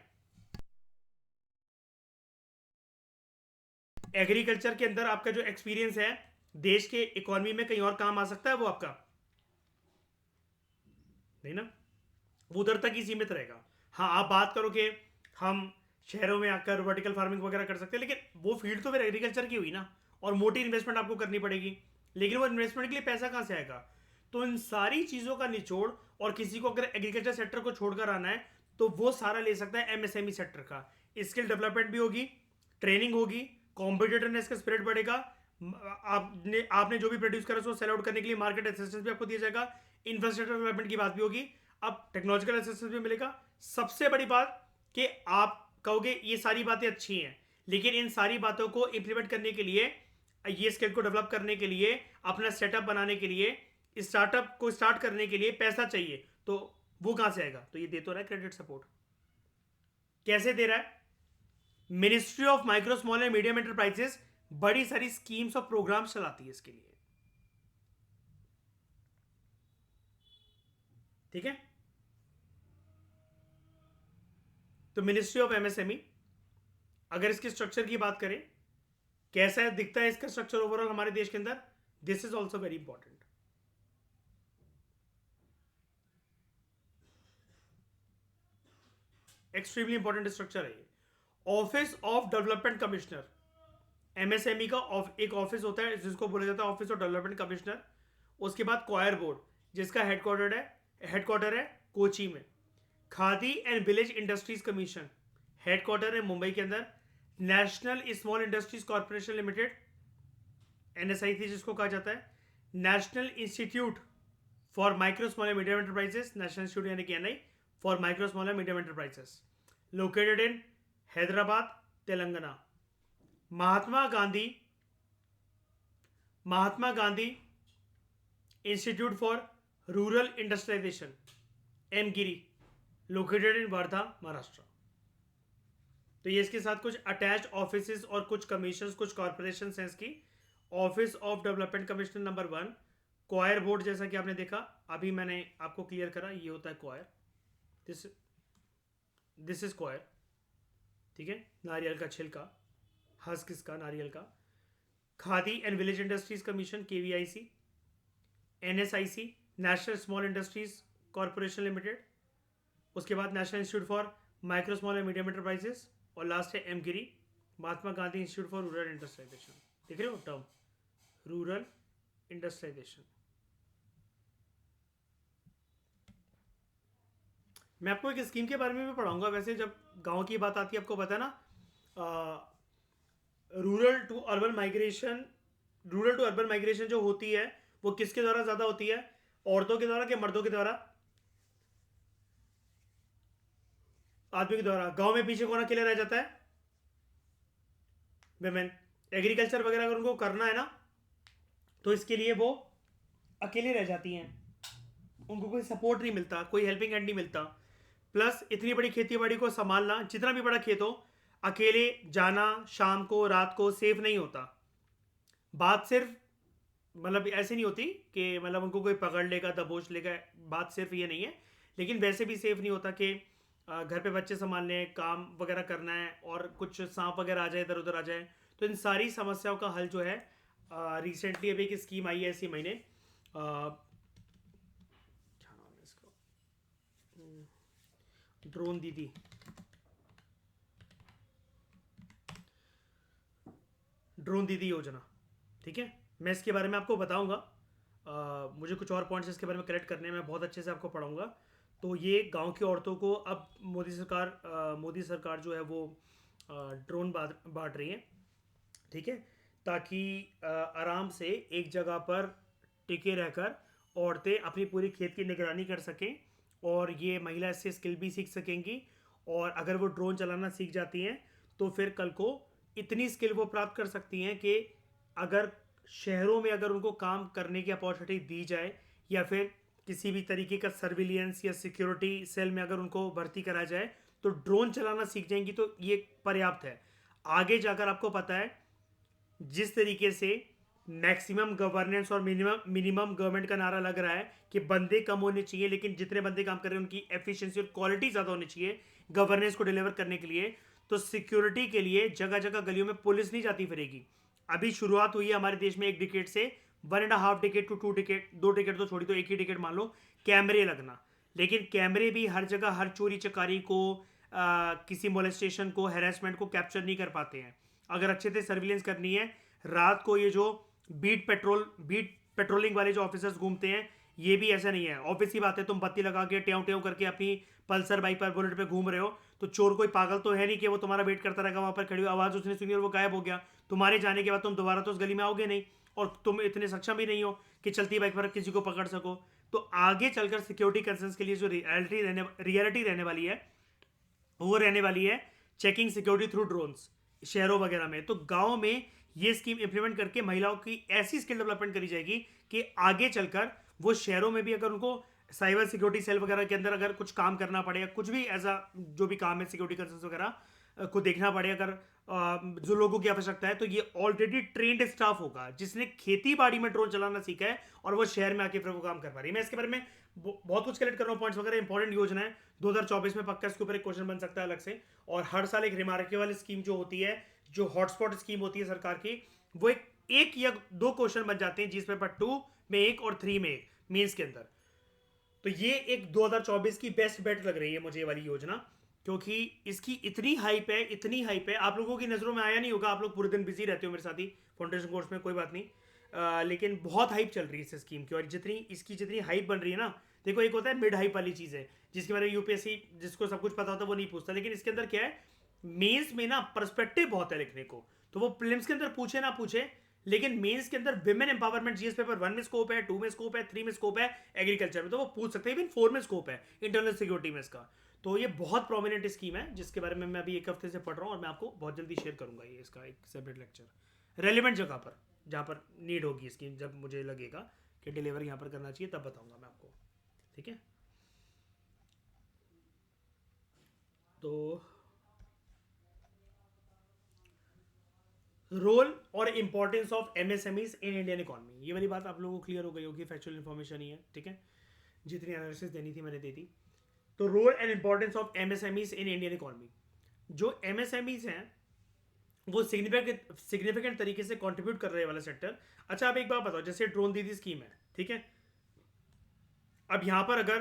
एग्रीकल्चर के अंदर आपका जो एक्सपीरियंस है देश के इकोनॉमी में कहीं और काम आ सकता है वो आपका? नहीं ना, वो उधर तक ही सीमित रहेगा। हाँ, आप बात करो कि हम शहरों में आकर वर्टिकल फार्मिंग वगैरह कर सकते हैं, लेकिन वो फील्ड तो फिर एग्रीकल्चर की हुई ना, और मोटी इन्वेस्टमेंट आपको करनी पड़ेगी, लेकिन वो इन्वेस्टमेंट के लिए पैसा कहाँ से आएगा? तो इन सारी चीज़ों का निचोड़, और किसी को अगर एग्रीकल्चर सेक्टर को छोड़कर आना है तो वो सारा ले सकता है एमएसएमई सेक्टर का। स्किल डेवलपमेंट भी होगी, ट्रेनिंग होगी, कॉम्पिटिटिवनेस का स्पिरिट बढ़ेगा, आपने जो भी प्रोड्यूस करा उसको सेल आउट करने के लिए मार्केट असिस्टेंस भी आपको दिया जाएगा, इंफ्रास्ट्रक्चर डेवलपमेंट की बात भी होगी, अब टेक्नोलॉजिकल असिस्टेंस भी मिलेगा। सबसे बड़ी बात कि आप कहोगे ये सारी बातें अच्छी हैं, लेकिन इन सारी बातों को इंप्लीमेंट करने के लिए, ये स्किल को डेवलप करने के लिए, अपना सेटअप बनाने के लिए, स्टार्टअप को स्टार्ट करने के लिए पैसा चाहिए, तो वो कहां से आएगा? तो ये दे तो रहा है क्रेडिट सपोर्ट। कैसे दे रहा है? Ministry of micro small and medium enterprises बड़ी सारी स्कीम्स और प्रोग्राम्स चलाती है इसके लिए, ठीक है। तो मिनिस्ट्री ऑफ एमएसएमई, अगर इसके स्ट्रक्चर की बात करें, कैसा दिखता है इसका स्ट्रक्चर ओवरऑल हमारे देश के अंदर, this is also very important. Extremely important structure है ये। Office of development commissioner, MSME का एक ऑफिस होता है जिसको बोला जाता है ऑफिस ऑफ डेवलपमेंट कमिश्नर। उसके बाद क्वायर बोर्ड, जिसका हेडक्वार्टर है कोची में। Khadi and village industries commission, headquarter है मुंबई के अंदर। National small industries corporation limited, NSIC जिसको कहा जाता है। National institute for micro small and medium enterprises, national institute यानी कि NI for micro small and medium enterprises, located in Hyderabad, Telangana. Mahatma Gandhi Mahatma Gandhi institute for rural industrialisation, MGIRI, located in Wardha, Maharashtra. तो ये इसके साथ कुछ अटैच ऑफिस और कुछ कमीशन, कुछ कॉर्पोरेशन हैं इसकी। Office of development commissioner number 1, coir board, जैसा कि आपने देखा, अभी मैंने आपको क्लियर करा, ये होता है coir, this this is coir, ठीक है, नारियल का छिलका, हस्क इसका नारियल का। Khadi and village industries commission, KVIC. NSIC, national small industries corporation limited. उसके बाद national institute for micro small and medium enterprises, और लास्ट है MGIRI, Mahatma Gandhi institute for rural industrialisation. देख रहे हो टर्म, रूरल इंडस्ट्रियलाइजेशन। मैं आपको एक स्कीम के बारे में भी पढ़ाऊंगा। वैसे जब गांव की बात आती है, आपको पता है ना, रूरल टू अर्बन माइग्रेशन जो होती है वो किसके द्वारा ज्यादा होती है, औरतों के द्वारा कि मर्दों के द्वारा? आदमी के द्वारा। गांव में पीछे कौन अकेले रह जाता है? वेमेन। एग्रीकल्चर वगैरह अगर उनको करना है ना, तो इसके लिए वो अकेले रह जाती हैं, उनको कोई सपोर्ट नहीं मिलता, कोई हेल्पिंग हैंड नहीं मिलता। प्लस इतनी बड़ी खेती बाड़ी को संभालना, जितना भी बड़ा खेत हो, अकेले जाना शाम को रात को सेफ नहीं होता। बात सिर्फ मतलब ऐसे नहीं होती कि मतलब उनको कोई पकड़ लेगा, दबोच लेगा, बात सिर्फ ये नहीं है। लेकिन वैसे भी सेफ नहीं होता कि घर पे बच्चे संभालने हैं, काम वगैरह करना है, और कुछ सांप वगैरह आ जाए, इधर उधर आ जाए। तो इन सारी समस्याओं का हल जो है, रिसेंटली अभी एक स्कीम आई है इसी महीने, क्या नाम है इसका, ड्रोन दीदी, ड्रोन दीदी योजना, ठीक है। मैं इसके बारे में आपको बताऊंगा, मुझे कुछ और पॉइंट्स इसके बारे में करेक्ट करने हैं, मैं बहुत अच्छे से आपको पढ़ाऊंगा। तो ये गांव की औरतों को अब मोदी सरकार जो है वो ड्रोन बांट रही है, ठीक है, ताकि आराम से एक जगह पर टिके रहकर औरतें अपनी पूरी खेत की निगरानी कर सकें, और ये महिला इससे स्किल भी सीख सकेंगी। और अगर वो ड्रोन चलाना सीख जाती हैं तो फिर कल को इतनी स्किल वो प्राप्त कर सकती हैं कि अगर शहरों में अगर उनको काम करने की अपॉर्चुनिटी दी जाए, या फिर किसी भी तरीके का सर्विलियंस या सिक्योरिटी सेल में अगर उनको भर्ती करा जाए, तो ड्रोन चलाना सीख जाएंगी, तो ये पर्याप्त है। आगे जाकर आपको पता है, जिस तरीके से मैक्सिमम गवर्नेंस और मिनिमम गवर्नमेंट का नारा लग रहा है कि बंदे कम होने चाहिए, लेकिन जितने बंदे काम कर रहे हैं उनकी एफिशिएंसी और क्वालिटी ज़्यादा होनी चाहिए गवर्नेंस को डिलीवर करने के लिए। तो सिक्योरिटी के लिए जगह जगह गलियों में पुलिस नहीं जाती फिरेगी। अभी शुरुआत हुई है हमारे देश में 1 डिकेड से, 1.5 डिकेड टू 2 डिकेड, 2 डिकेड तो छोड़ी, तो 1 ही डिकेड मान लो, कैमरे लगना। लेकिन कैमरे भी हर जगह हर चोरी चकारी को, किसी मोलेस्टेशन को, हैरेसमेंट को कैप्चर नहीं कर पाते हैं। अगर अच्छे से सर्विलेंस करनी है, रात को ये जो बीट पेट्रोलिंग वाले जो ऑफिसर्स घूमते हैं, ये भी ऐसा नहीं है। ऑफिस की बात है, तुम बत्ती लगा के ट्यों ट्यों करके अपनी पल्सर बाइक पर, बुलेट पे घूम रहे हो, तो चोर कोई पागल तो है नहीं कि वो तुम्हारा वेट करता रहेगा वहां पर खड़ी, आवाज उसने सुनी और वो गायब हो गया। तुम्हारे जाने के बाद तुम दोबारा तो उस गली में आओगे नहीं, और तुम इतने सक्षम भी नहीं हो कि चलती बाइक पर किसी को पकड़ सको। तो आगे चलकर सिक्योरिटी कंसर्न्स के लिए जो रियलिटी रहने वाली है, वो रहने वाली है चेकिंग सिक्योरिटी थ्रू ड्रोन्स शहरों वगैरह में। तो गांव में ये स्कीम इंप्लीमेंट करके महिलाओं की ऐसी स्किल डेवलपमेंट करी जाएगी कि आगे चलकर वो शहरों में भी अगर उनको साइबर सिक्योरिटी सेल वगैरह के अंदर अगर कुछ काम करना पड़े, या कुछ भी ऐसा जो भी काम है सिक्योरिटी कंसर्न्स वगैरह को देखना पड़े, अगर जो लोगों की आवश्यकता है, तो ये ऑलरेडी ट्रेंड स्टाफ होगा जिसने खेती बाड़ी में ड्रोन चलाना सीखा है, और वो शहर में आके फिर वो काम कर पा रही है। मैं इसके बारे में बहुत कुछ कलेक्ट कर रहा हूँ पॉइंट्स वगैरह, इंपॉर्टेंट योजना है। 2024 में पक्का इसके ऊपर एक क्वेश्चन बन सकता है अलग से। और हर साल एक रिमार्केबल स्कीम जो होती है, जो हॉटस्पॉट स्कीम होती है सरकार की, वो एक या 2 क्वेश्चन बन जाते हैं, जीएस पेपर 2 में 1 और 3 में 1 मीन्स के अंदर। तो ये एक 2024 की बेस्ट बेट लग रही है मुझे ये वाली योजना, क्योंकि इसकी इतनी हाइप है, इतनी हाइप है, आप लोगों की नज़रों में आया नहीं होगा, आप लोग पूरे दिन बिजी रहते हो मेरे साथ ही फाउंडेशन कोर्स में, कोई बात नहीं। लेकिन बहुत हाइप चल रही है इस स्कीम की, और जितनी हाइप बन रही है ना, देखो एक होता है मिड हाइप वाली चीज़ है, जिसके बारे में यूपीएससी जिसको सब कुछ पता होता है वो नहीं पूछता, लेकिन इसके अंदर क्या है, मेंस में ना पर्सपेक्टिव बहुत है लिखने को। तो वो प्रीलिम्स के अंदर पूछे ना पूछे, लेकिन मेंस के अंदर विमेन एम्पावरमेंट जीएस पेपर 1 में स्कोप है, 2 में स्कोप है, 3 में स्कोप है, एग्रीकल्चर में तो वो पूछ सकते हैं, इवन 4 में स्कोप है इंटरनल सिक्योरिटी में इसका। तो ये बहुत प्रोमिनेंट स्कीम है जिसके बारे में मैं अभी एक हफ्ते से पढ़ रहा हूँ और मैं आपको बहुत जल्दी शेयर करूँगा ये इसका एक सेपरेट लेक्चर रेलिवेंट जगह पर जहाँ पर नीड होगी इसकी, जब मुझे लगेगा कि डिलीवर यहाँ पर करना चाहिए तब बताऊँगा मैं आपको, ठीक है। तो रोल और importance of MSMEs in Indian economy, ये वाली बात आप लोगों को क्लियर हो गई होगी, फैक्चुअल इन्फॉर्मेशन ही है, ठीक है। जितनी एनालिसिस देनी थी मैंने दे दी। तो role and importance of MSMEs in Indian economy, जो एमएसएमईज हैं वो सिग्निफिकेंट तरीके से कंट्रीब्यूट कर रहे वाला सेक्टर। अच्छा आप एक बात बताओ, जैसे ड्रोन दीदी स्कीम है, ठीक है। अब यहाँ पर अगर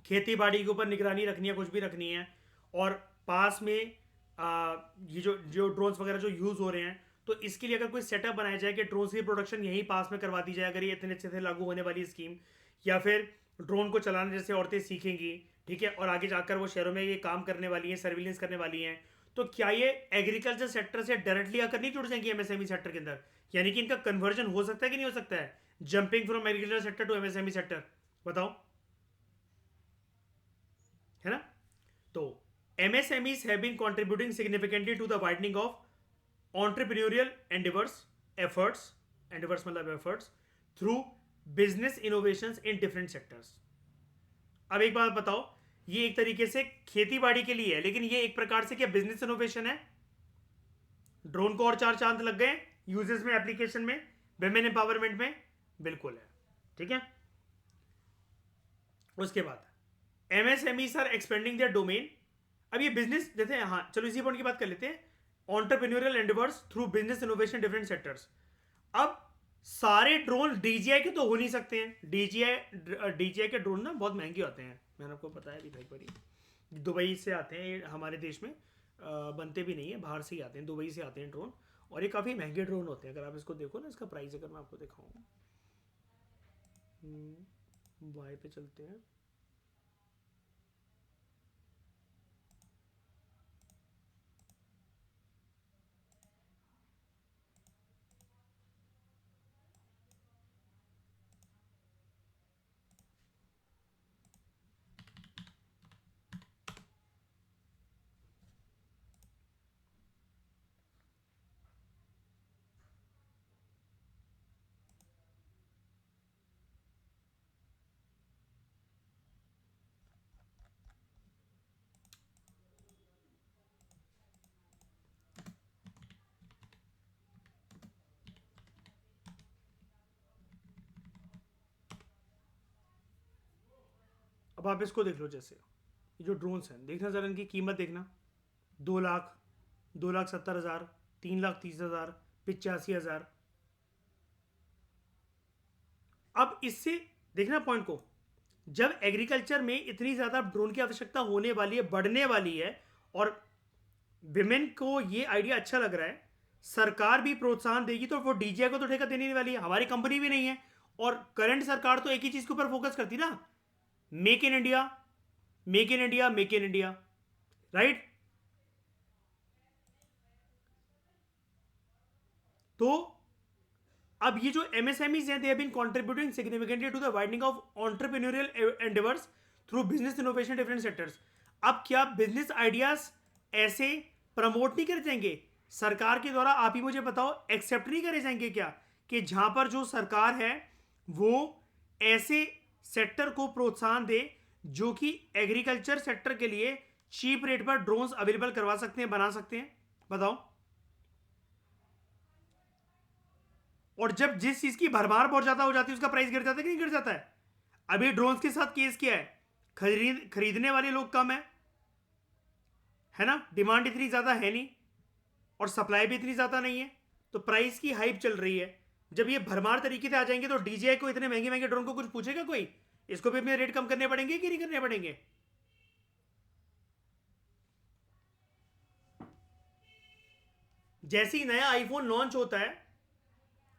खेती बाड़ी के ऊपर निगरानी रखनी है, कुछ भी रखनी है, और पास में ये जो ड्रोन्स वगैरह जो यूज़ हो रहे हैं, तो इसके लिए अगर कोई सेटअप बनाया जाए कि ड्रोन्स की प्रोडक्शन यहीं पास में करवा दी जाए, अगर ये इतने अच्छे से लागू होने वाली स्कीम, या फिर ड्रोन को चलाना जैसे औरतें सीखेंगी, ठीक है, और आगे जाकर वो शहरों में ये काम करने वाली हैं, सर्विलेंस करने वाली हैं, तो क्या ये एग्रीकल्चर सेक्टर से डायरेक्टली आकर नहीं जुड़ जाएंगी एमएसएमई सेक्टर के अंदर? यानी कि इनका कन्वर्जन हो सकता है कि नहीं हो सकता है, jumping from agriculture sector to MSME sector, बताओ, है ना। तो MSMEs have been contributing significantly to the widening of entrepreneurial efforts मतलब efforts through business innovations in different sectors। अब एक बात बताओ, ये एक तरीके से खेती बाड़ी के लिए है, लेकिन ये एक प्रकार से क्या बिजनेस इनोवेशन है? ड्रोन को और 4 चांद लग गए यूजेस में, एप्लीकेशन में, विमेन एम्पावरमेंट में, बिल्कुल है, ठीक है। उसके बाद MSMEs are expanding their domain. अब ये बिजनेस जैसे, हाँ चलो इसी पॉइंट की बात कर लेते हैं, entrepreneurial endeavours through business innovation different sectors. अब सारे ड्रोन डीजीआई के तो हो नहीं सकते हैं, डीजीआई के ड्रोन ना बहुत महंगे होते हैं, मैंने आपको बताया भी था एक बारी, दुबई से आते हैं, हमारे देश में बनते भी नहीं है, बाहर से ही आते हैं, दुबई से आते हैं ड्रोन, और ये काफ़ी महंगे ड्रोन होते हैं। अगर आप इसको देखो ना, इसका प्राइस अगर मैं आपको दिखाऊँ, वाई पे चलते हैं, अब आप इसको देख लो, जैसे ये जो ड्रोन्स हैं, देखना ज़रा इनकी कीमत देखना, 2 लाख, 2,70,000, 3,30,000, 85,000। अब इससे देखना पॉइंट को, जब एग्रीकल्चर में इतनी ज़्यादा ड्रोन की आवश्यकता होने वाली है, बढ़ने वाली है, और विमेन को ये आइडिया अच्छा लग रहा है, सरकार भी प्रोत्साहन देगी, तो वो डीजीआई को तो ठेका देने वाली है, हमारी कंपनी भी नहीं है। और करंट सरकार तो एक ही चीज़ के ऊपर फोकस करती ना, make in India, make in India, make in India, right. तो अब ये जो एमएसएमईज हैं, they have been contributing significantly to the widening of entrepreneurial endeavours through business innovation different sectors. अब क्या बिजनेस आइडियाज ऐसे प्रमोट नहीं करे जाएंगे सरकार के द्वारा? आप ही मुझे बताओ, एक्सेप्ट नहीं करे जाएंगे क्या कि जहां पर जो सरकार है वो ऐसे सेक्टर को प्रोत्साहन दे जो कि एग्रीकल्चर सेक्टर के लिए चीप रेट पर ड्रोन्स अवेलेबल करवा सकते हैं, बना सकते हैं, बताओ। और जब जिस चीज की भरमार बहुत ज्यादा हो जाती है, उसका प्राइस गिर जाता है कि नहीं गिर जाता है? अभी ड्रोन्स के साथ केस क्या है, खरीदने वाले लोग कम है ना, डिमांड इतनी ज्यादा है नहीं, और सप्लाई भी इतनी ज्यादा नहीं है, तो प्राइस की हाइप चल रही है। जब ये भरमार तरीके से आ जाएंगे तो डीजीआई को, इतने महंगे महंगे ड्रोन को कुछ पूछेगा कोई? इसको भी अपने रेट कम करने पड़ेंगे कि नहीं करने पड़ेंगे? जैसे ही नया आईफोन लॉन्च होता है,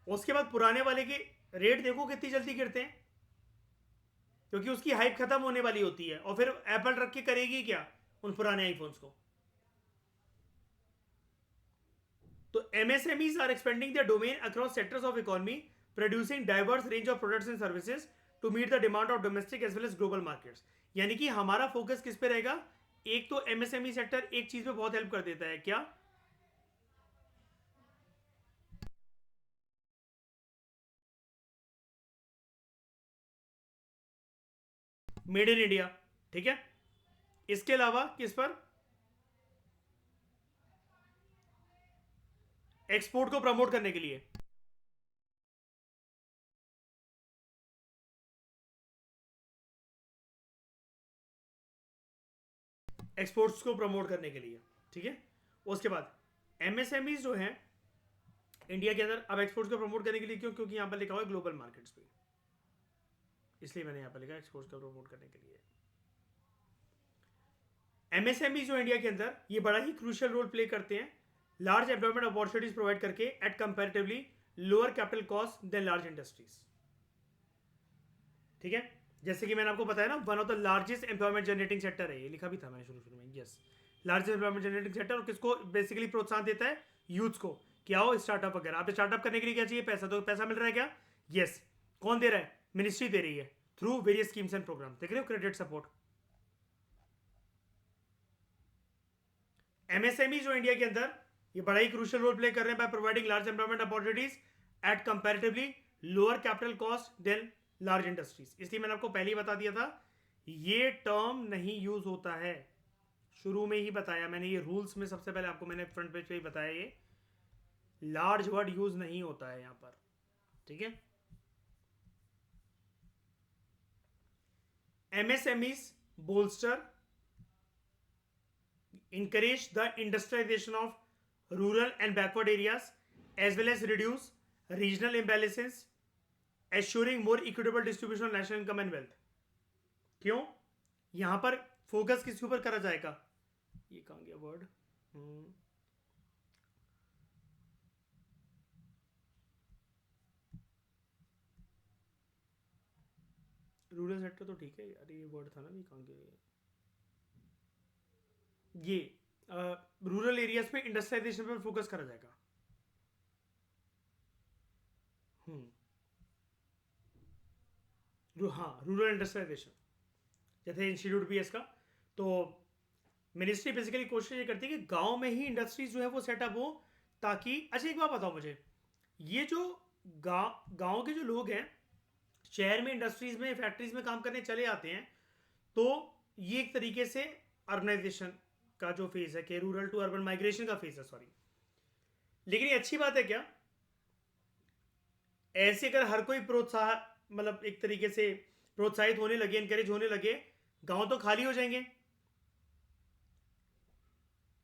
उसके बाद पुराने वाले के रेट देखो कितनी जल्दी गिरते हैं, क्योंकि उसकी हाइप खत्म होने वाली होती है, और फिर एप्पल रख के करेगी क्या उन पुराने आईफोन्स को? तो MSMEs are expanding the domain across sectors of economy, producing diverse range of products and services to meet the demand of domestic as well as global markets. यानी कि हमारा फोकस किस पे रहेगा, एक तो एमएसएमई सेक्टर एक चीज पे बहुत हेल्प कर देता है, क्या, मेड इन इंडिया, ठीक है। इसके अलावा किस पर, एक्सपोर्ट को प्रमोट करने के लिए, एक्सपोर्ट्स को प्रमोट करने के लिए, ठीक है। उसके बाद एमएसएमई जो है इंडिया के अंदर, अब एक्सपोर्ट्स को प्रमोट करने के लिए क्यों, क्योंकि यहां पर लिखा हुआ है ग्लोबल मार्केट्स पे, इसलिए मैंने यहां पर लिखा एक्सपोर्ट्स को प्रमोट करने के लिए। एमएसएमई जो इंडिया के अंदर ये बड़ा ही क्रूशियल रोल प्ले करते हैं, लार्ज एम्प्लॉयमेंट अपॉर्चुनिटीज प्रोवाइड करके at comparatively lower capital cost than large industries, ठीक है। जैसे कि मैंने आपको बताया ना, one of the largest employment generating sector है, ये लिखा भी था मैंने शुरू में, yes, largest employment generating sector. और किसको बेसिकली प्रोत्साहन देता है, यूथ को, क्या हो स्टार्टअप वगैरह। आप स्टार्टअप करने के लिए क्या चाहिए, पैसा, तो पैसा मिल रहा है क्या, यस। कौन दे रहा है, मिनिस्ट्री दे रही है through various schemes and program, देख रहे हो, क्रेडिट सपोर्ट। एमएसएमई जो इंडिया के अंदर ये बड़ा ही क्रूशियल रोल प्ले कर रहे हैं by providing large employment opportunities at comparatively lower capital cost than large industries. इसलिए मैंने आपको पहले ही बता दिया था, ये टर्म नहीं यूज होता है, शुरू में ही बताया मैंने, ये रूल्स में सबसे पहले आपको मैंने फ्रंट पेज पे ही बताया, ये लार्ज वर्ड यूज नहीं होता है यहां पर, ठीक है। MSMEs bolster encourage the industrialization of rural and backward areas as well as reduce regional imbalances, assuring more equitable distribution of national income and wealth। क्यों, यहां पर फोकस किसके ऊपर करा जाएगा, ये कहां गया वर्ड, रूरल सेक्टर तो ठीक है यार, ये वर्ड था ना, ये कहां गया, ये रूरल एरियाज पे इंडस्ट्रियलाइजेशन पर फोकस करा जाएगा। हाँ, रूरल इंडस्ट्रियलाइजेशन, जैसे इंस्टीट्यूट भी है इसका, तो मिनिस्ट्री बेसिकली कोशिश ये करती है कि गांव में ही इंडस्ट्रीज जो है वो सेटअप हो, ताकि, अच्छा एक बात बताओ मुझे, ये जो गांव के जो लोग हैं शहर में इंडस्ट्रीज में फैक्ट्रीज में काम करने चले आते हैं, तो ये एक तरीके से अर्बनाइजेशन का जो फेज है, कि रूरल टू अर्बन माइग्रेशन का फेज है, सॉरी। लेकिन ये अच्छी बात है क्या, ऐसे अगर हर कोई प्रोत्साहन, मतलब एक तरीके से प्रोत्साहित होने लगे, इनकरेज होने लगे, गांव तो खाली हो जाएंगे।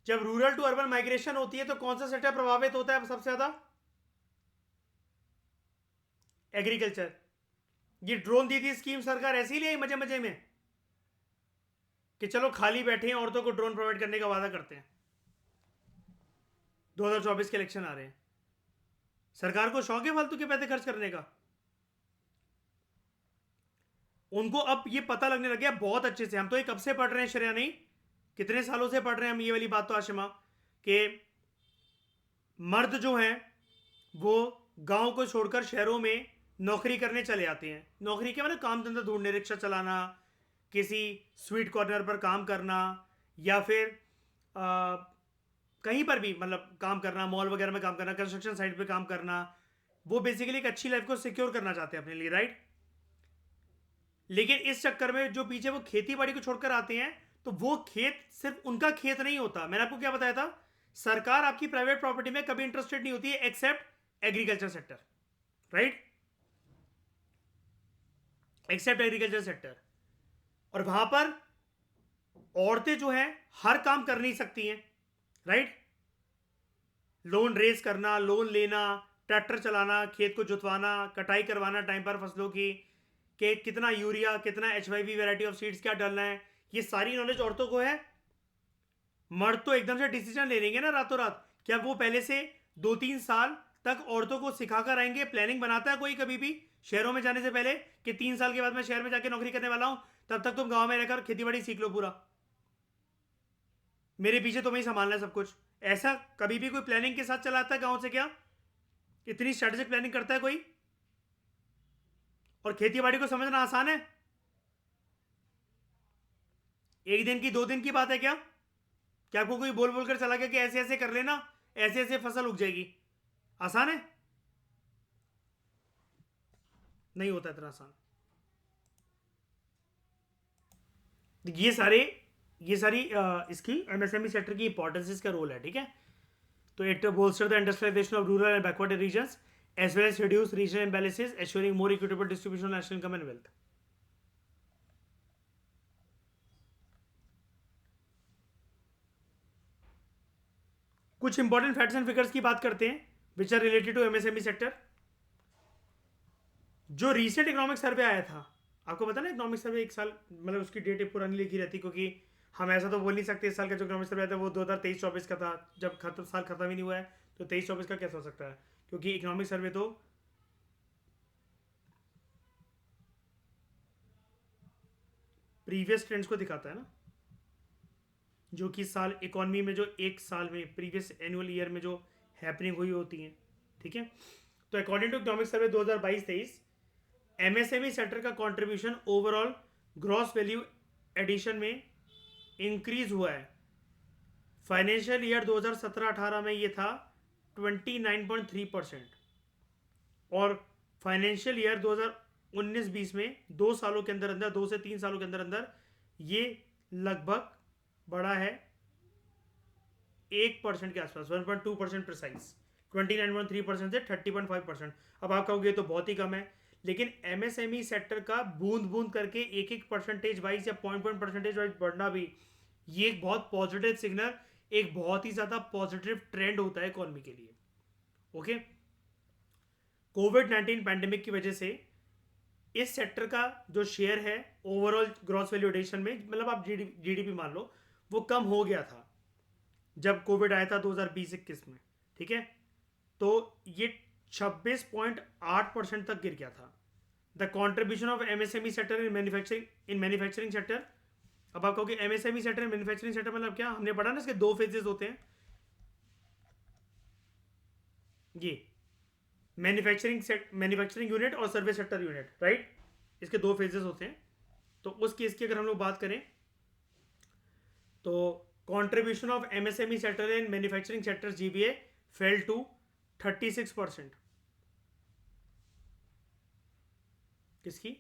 जब रूरल टू अर्बन माइग्रेशन होती है तो कौन सा सेक्टर प्रभावित होता है सबसे ज्यादा, एग्रीकल्चर। ये ड्रोन दी थी स्कीम सरकार ऐसे ही ले आई मजे मजे में, कि चलो खाली बैठे हैं, औरतों को ड्रोन प्रोवाइड करने का वादा करते हैं। 2024 के इलेक्शन आ रहे हैं, सरकार को शौक है फालतू के पैसे खर्च करने का। उनको अब ये पता लगने लग गया बहुत अच्छे से, हम तो ये कब से पढ़ रहे हैं श्रेया, नहीं कितने सालों से पढ़ रहे हैं हम ये वाली बात, तो आशिमा, कि मर्द जो हैं वो गांव को छोड़कर शहरों में नौकरी करने चले आते हैं। नौकरी के मतलब काम धंधा ढूंढने, रिक्शा चलाना, किसी स्वीट कॉर्नर पर काम करना, या फिर कहीं पर भी मतलब काम करना, मॉल वगैरह में काम करना, कंस्ट्रक्शन साइट पे काम करना। वो बेसिकली एक अच्छी लाइफ को सिक्योर करना चाहते हैं अपने लिए, राइट। लेकिन इस चक्कर में जो पीछे वो खेती बाड़ी को छोड़कर आते हैं, तो वो खेत सिर्फ उनका खेत नहीं होता। मैंने आपको क्या बताया था, सरकार आपकी प्राइवेट प्रॉपर्टी में कभी इंटरेस्टेड नहीं होती है except agriculture sector, right, except agriculture sector. और वहां पर औरतें जो हैं हर काम कर नहीं सकती हैं, राइट। लोन रेज करना, लोन लेना, ट्रैक्टर चलाना, खेत को जुतवाना, कटाई करवाना टाइम पर फसलों की, कि कितना यूरिया, कितना HYV वैरायटी ऑफ सीड्स क्या डालना है, ये सारी नॉलेज औरतों को है। मर्द तो एकदम से डिसीजन ले लेंगे ना रातों रात, क्या वो पहले से 2-3 साल तक औरतों को सिखाकर आएंगे। प्लानिंग बनाता है कोई कभी भी शहरों में जाने से पहले, कि 3 साल के बाद मैं शहर में जाके नौकरी करने वाला हूं, तब तक तुम गांव में रहकर खेती बाड़ी सीख लो पूरा, मेरे पीछे तुम्हें ही संभालना है सब कुछ। ऐसा कभी भी कोई प्लानिंग के साथ चला आता है गांव से, क्या इतनी स्ट्रेटेजिक प्लानिंग करता है कोई? और खेती बाड़ी को समझना आसान है, एक दिन की 2 दिन की बात है क्या? क्या आपको कोई बोल बोल कर चला गया कि ऐसे ऐसे कर लेना, ऐसे ऐसे फसल उग जाएगी? आसान है? नहीं होता इतना आसान। ये सारी इसकी एमएसएमई सेक्टर की इंपॉर्टेंस, इसका रोल है, ठीक है। तो it bolster the industrialization of rural and backward regions as well as reduce regional imbalances, assuring more equitable distribution of national income and wealth. कुछ इंपॉर्टेंट फैक्ट्स एंड फिगर्स की बात करते हैं which are related to MSME sector. जो recent economic survey आया था, आपको पता ना इकोनॉमिक सर्वे एक साल, मतलब उसकी डेट पुरानी लिखी रहती, क्योंकि हम ऐसा तो बोल नहीं सकते इस साल का जो इकोनॉमिक सर्वे आया था वो 2023-24 का था, जब साल खत्म ही नहीं हुआ है, तो 23-24 का कैसे हो सकता है? क्योंकि इकोनॉमिक सर्वे तो प्रीवियस ट्रेंड्स को दिखाता है ना, जो कि साल इकोनॉमी में जो एक साल में प्रीवियस एनुअल ईयर में जो हैपनिंग हुई होती हैं, ठीक है। तो according to economic survey 2022-23 MSME sector का contribution overall gross value addition में इंक्रीज हुआ है। फाइनेंशियल ईयर 2017-18 में ये था 29.3%, और फाइनेंशियल ईयर 2019-20 में 2 सालों के अंदर अंदर, 2 से 3 सालों के अंदर अंदर ये लगभग बढ़ा है 1% के आसपास, 1.2% प्रिसाइज, 29.3% से 30.5%। अब आप कहोगे तो बहुत ही कम है, लेकिन एमएसएमई सेक्टर का बूंद बूंद करके एक परसेंटेज वाइज या पॉइंट परसेंटेज वाइज बढ़ना भी, ये एक बहुत पॉजिटिव सिग्नल, एक बहुत ही ज्यादा पॉजिटिव ट्रेंड होता है इकोनॉमी के लिए। ओके, कोविड-19 पैंडेमिक की वजह से इस सेक्टर का जो शेयर है ओवरऑल ग्रॉस वैल्यू एडिशन में, मतलब आप जीडीपी मान लो, वो कम हो गया था जब कोविड आया था 2020-21 में, ठीक है। तो ये 26.8% तक गिर गया था। The contribution of MSME sector in manufacturing sector. अब आप कहोगे MSME sector in manufacturing sector मतलब क्या? हमने पढ़ा ना इसके 2 फेजेस होते हैं, ये मैन्युफैक्चरिंग यूनिट और सर्विस सेक्टर यूनिट, राइट। इसके 2 फेजेस होते हैं। तो उस केस की अगर हम लोग बात करें तो contribution of MSME sector in manufacturing sector GBA fell to 36%। किसकी?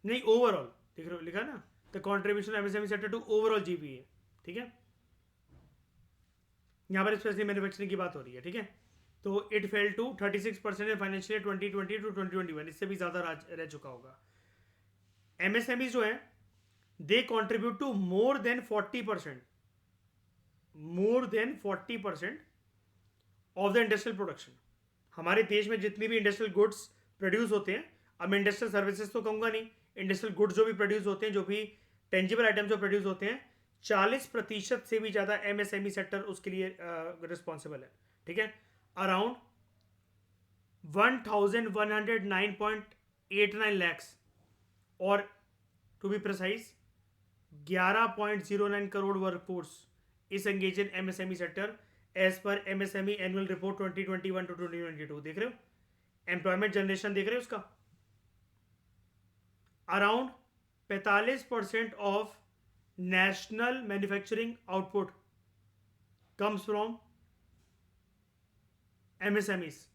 नहीं, ओवरऑल देख रहे हो, लिखा ना, the contribution MSME sector to overall GBA, ठीक है। यहां पर स्पेशली मैन्युफैक्चरिंग की बात हो रही है, ठीक है। तो it fell to 36% in financial 2020 to 2021, इससे भी ज्यादा रह चुका होगा। एमएसएमई जो है they contribute to more than 40% of the industrial production. हमारे देश में जितनी भी इंडस्ट्रियल गुड्स प्रोड्यूस होते हैं, अब मैं इंडस्ट्रियल सर्विसेज तो कहूंगा नहीं, इंडस्ट्रियल गुड्स जो भी प्रोड्यूस होते हैं, जो भी टेंजिबल आइटम्स जो प्रोड्यूस होते हैं, 40% से भी ज्यादा एमएसएमई सेक्टर उसके लिए रिस्पॉन्सिबल है, ठीक है। अराउंड 1109.89 लैक्स, और to be precise 11.09 crore workforce is engaged in MSME sector as per MSME annual report 2021 to 2022। देख रहे हो एम्प्लॉयमेंट जनरेशन, देख रहे हो उसका? Around 45% of national manufacturing output comes from MSMEs.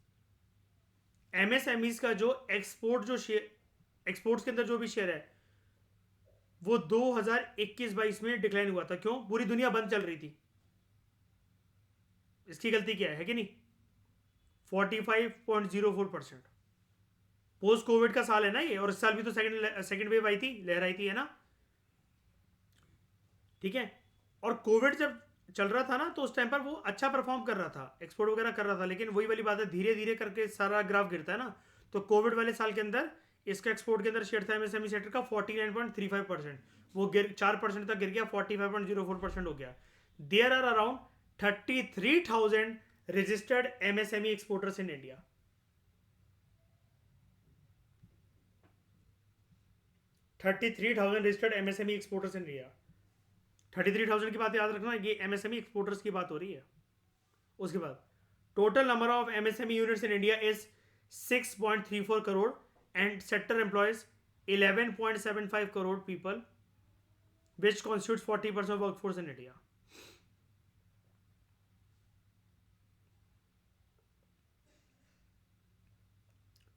MSMEs का जो एक्सपोर्ट, जो शेयर, एक्सपोर्ट्स के अंदर जो भी शेयर है, वो 2021-22 में डिक्लाइन हुआ था। क्यों? पूरी दुनिया बंद चल रही थी। इसकी गलती क्या है कि नहीं? 45.04%। पोस्ट कोविड का साल है ना ये, और इस साल भी तो सेकंड वेव आई थी, लहर आई थी, है ना, ठीक है। और कोविड जब चल रहा था ना, तो उस टाइम पर वो अच्छा परफॉर्म कर रहा था, एक्सपोर्ट वगैरह कर रहा था, लेकिन वही वाली बात है, धीरे धीरे करके सारा ग्राफ गिरता है ना। तो कोविड वाले साल के अंदर इसका एक्सपोर्ट के अंदर शेयर था एमएसएमई सेक्टर का 49.35%, वो 4% तक गिर गया, 45.04% हो गया। There are around 33,000 registered MSME exporters in India. 33,000 registered MSME exporters in India. 33,000 की बात याद रखना, ये एमएसएमई एक्सपोर्टर्स की बात हो रही है। उसके बाद total number of MSME units in India is 6.34 crore and sector employees 11.75 crore people. Which constitutes 40% of workforce in India.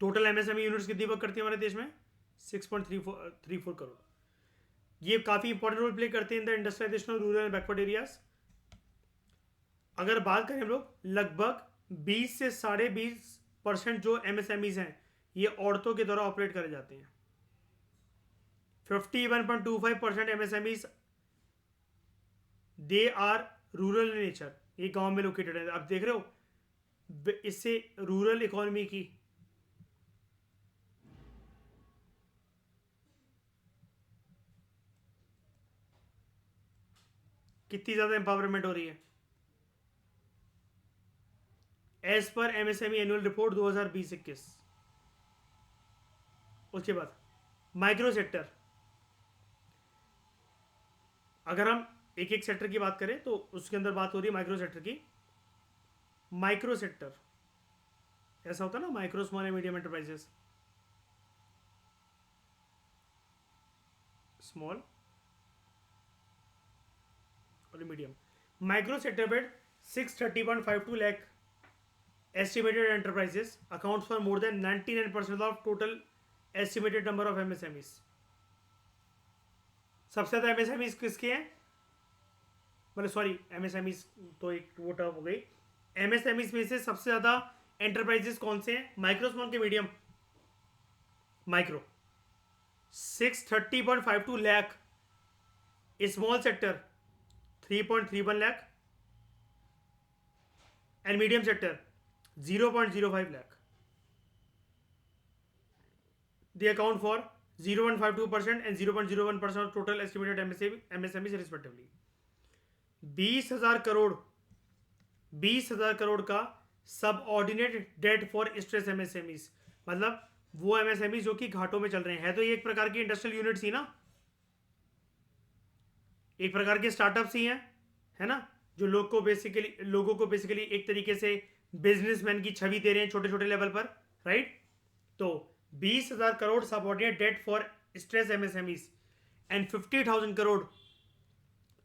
Total MSME units कितनी वर्क करती है हमारे देश में? 6.34 करोड़। ये काफी इंपॉर्टेंट रोल प्ले करते हैं in the industrialisation of rural and backward areas. अगर बात करें हम लोग, लगभग 20 से 20.5% जो एमएसएमईज हैं ये औरतों के द्वारा ऑपरेट करे जाते हैं। 51.25% MSMEs they are rural in nature, ये गांव में लोकेटेड है। आप देख रहे हो इससे रूरल इकोनॉमी की कितनी ज्यादा एम्पावरमेंट हो रही है। As per MSME annual report 2020-21। उसके बाद माइक्रो सेक्टर, अगर हम एक एक सेक्टर की बात करें तो उसके अंदर बात हो रही है माइक्रो सेक्टर की। माइक्रो सेक्टर ऐसा होता है ना, micro small and medium enterprises, small और मीडियम। माइक्रो सेक्टर में 630.52 lakh estimated enterprises accounts for more than 99% of total estimated number of MSMEs। सबसे ज्यादा एमएसएमईज किसके हैं, मतलब सॉरी एमएसएमईज तो एक वो टर्म हो गई। एमएसएमईज में से सबसे ज्यादा एंटरप्राइजेस कौन से हैं? माइक्रो, स्मॉल के medium? Micro 630.52 lakh, small sector 3.31 lakh and medium sector 0.05 lakh। They account for 0.52% and 0.01% of total estimated MSMEs respectively। 20,000 crore का subordinate debt for stress MSMEs, मतलब वो एमएसएमई जो कि घाटों में चल रहे हैं। है तो ये एक प्रकार की इंडस्ट्रियल यूनिट्स ही ना, एक प्रकार के स्टार्टअप्स ही हैं, है ना, जो लोगों को बेसिकली एक तरीके से बिजनेसमैन की छवि दे रहे हैं छोटे छोटे लेवल पर, राइट। तो 20,000 crore subordinate debt for stress MSMEs and 50,000 crore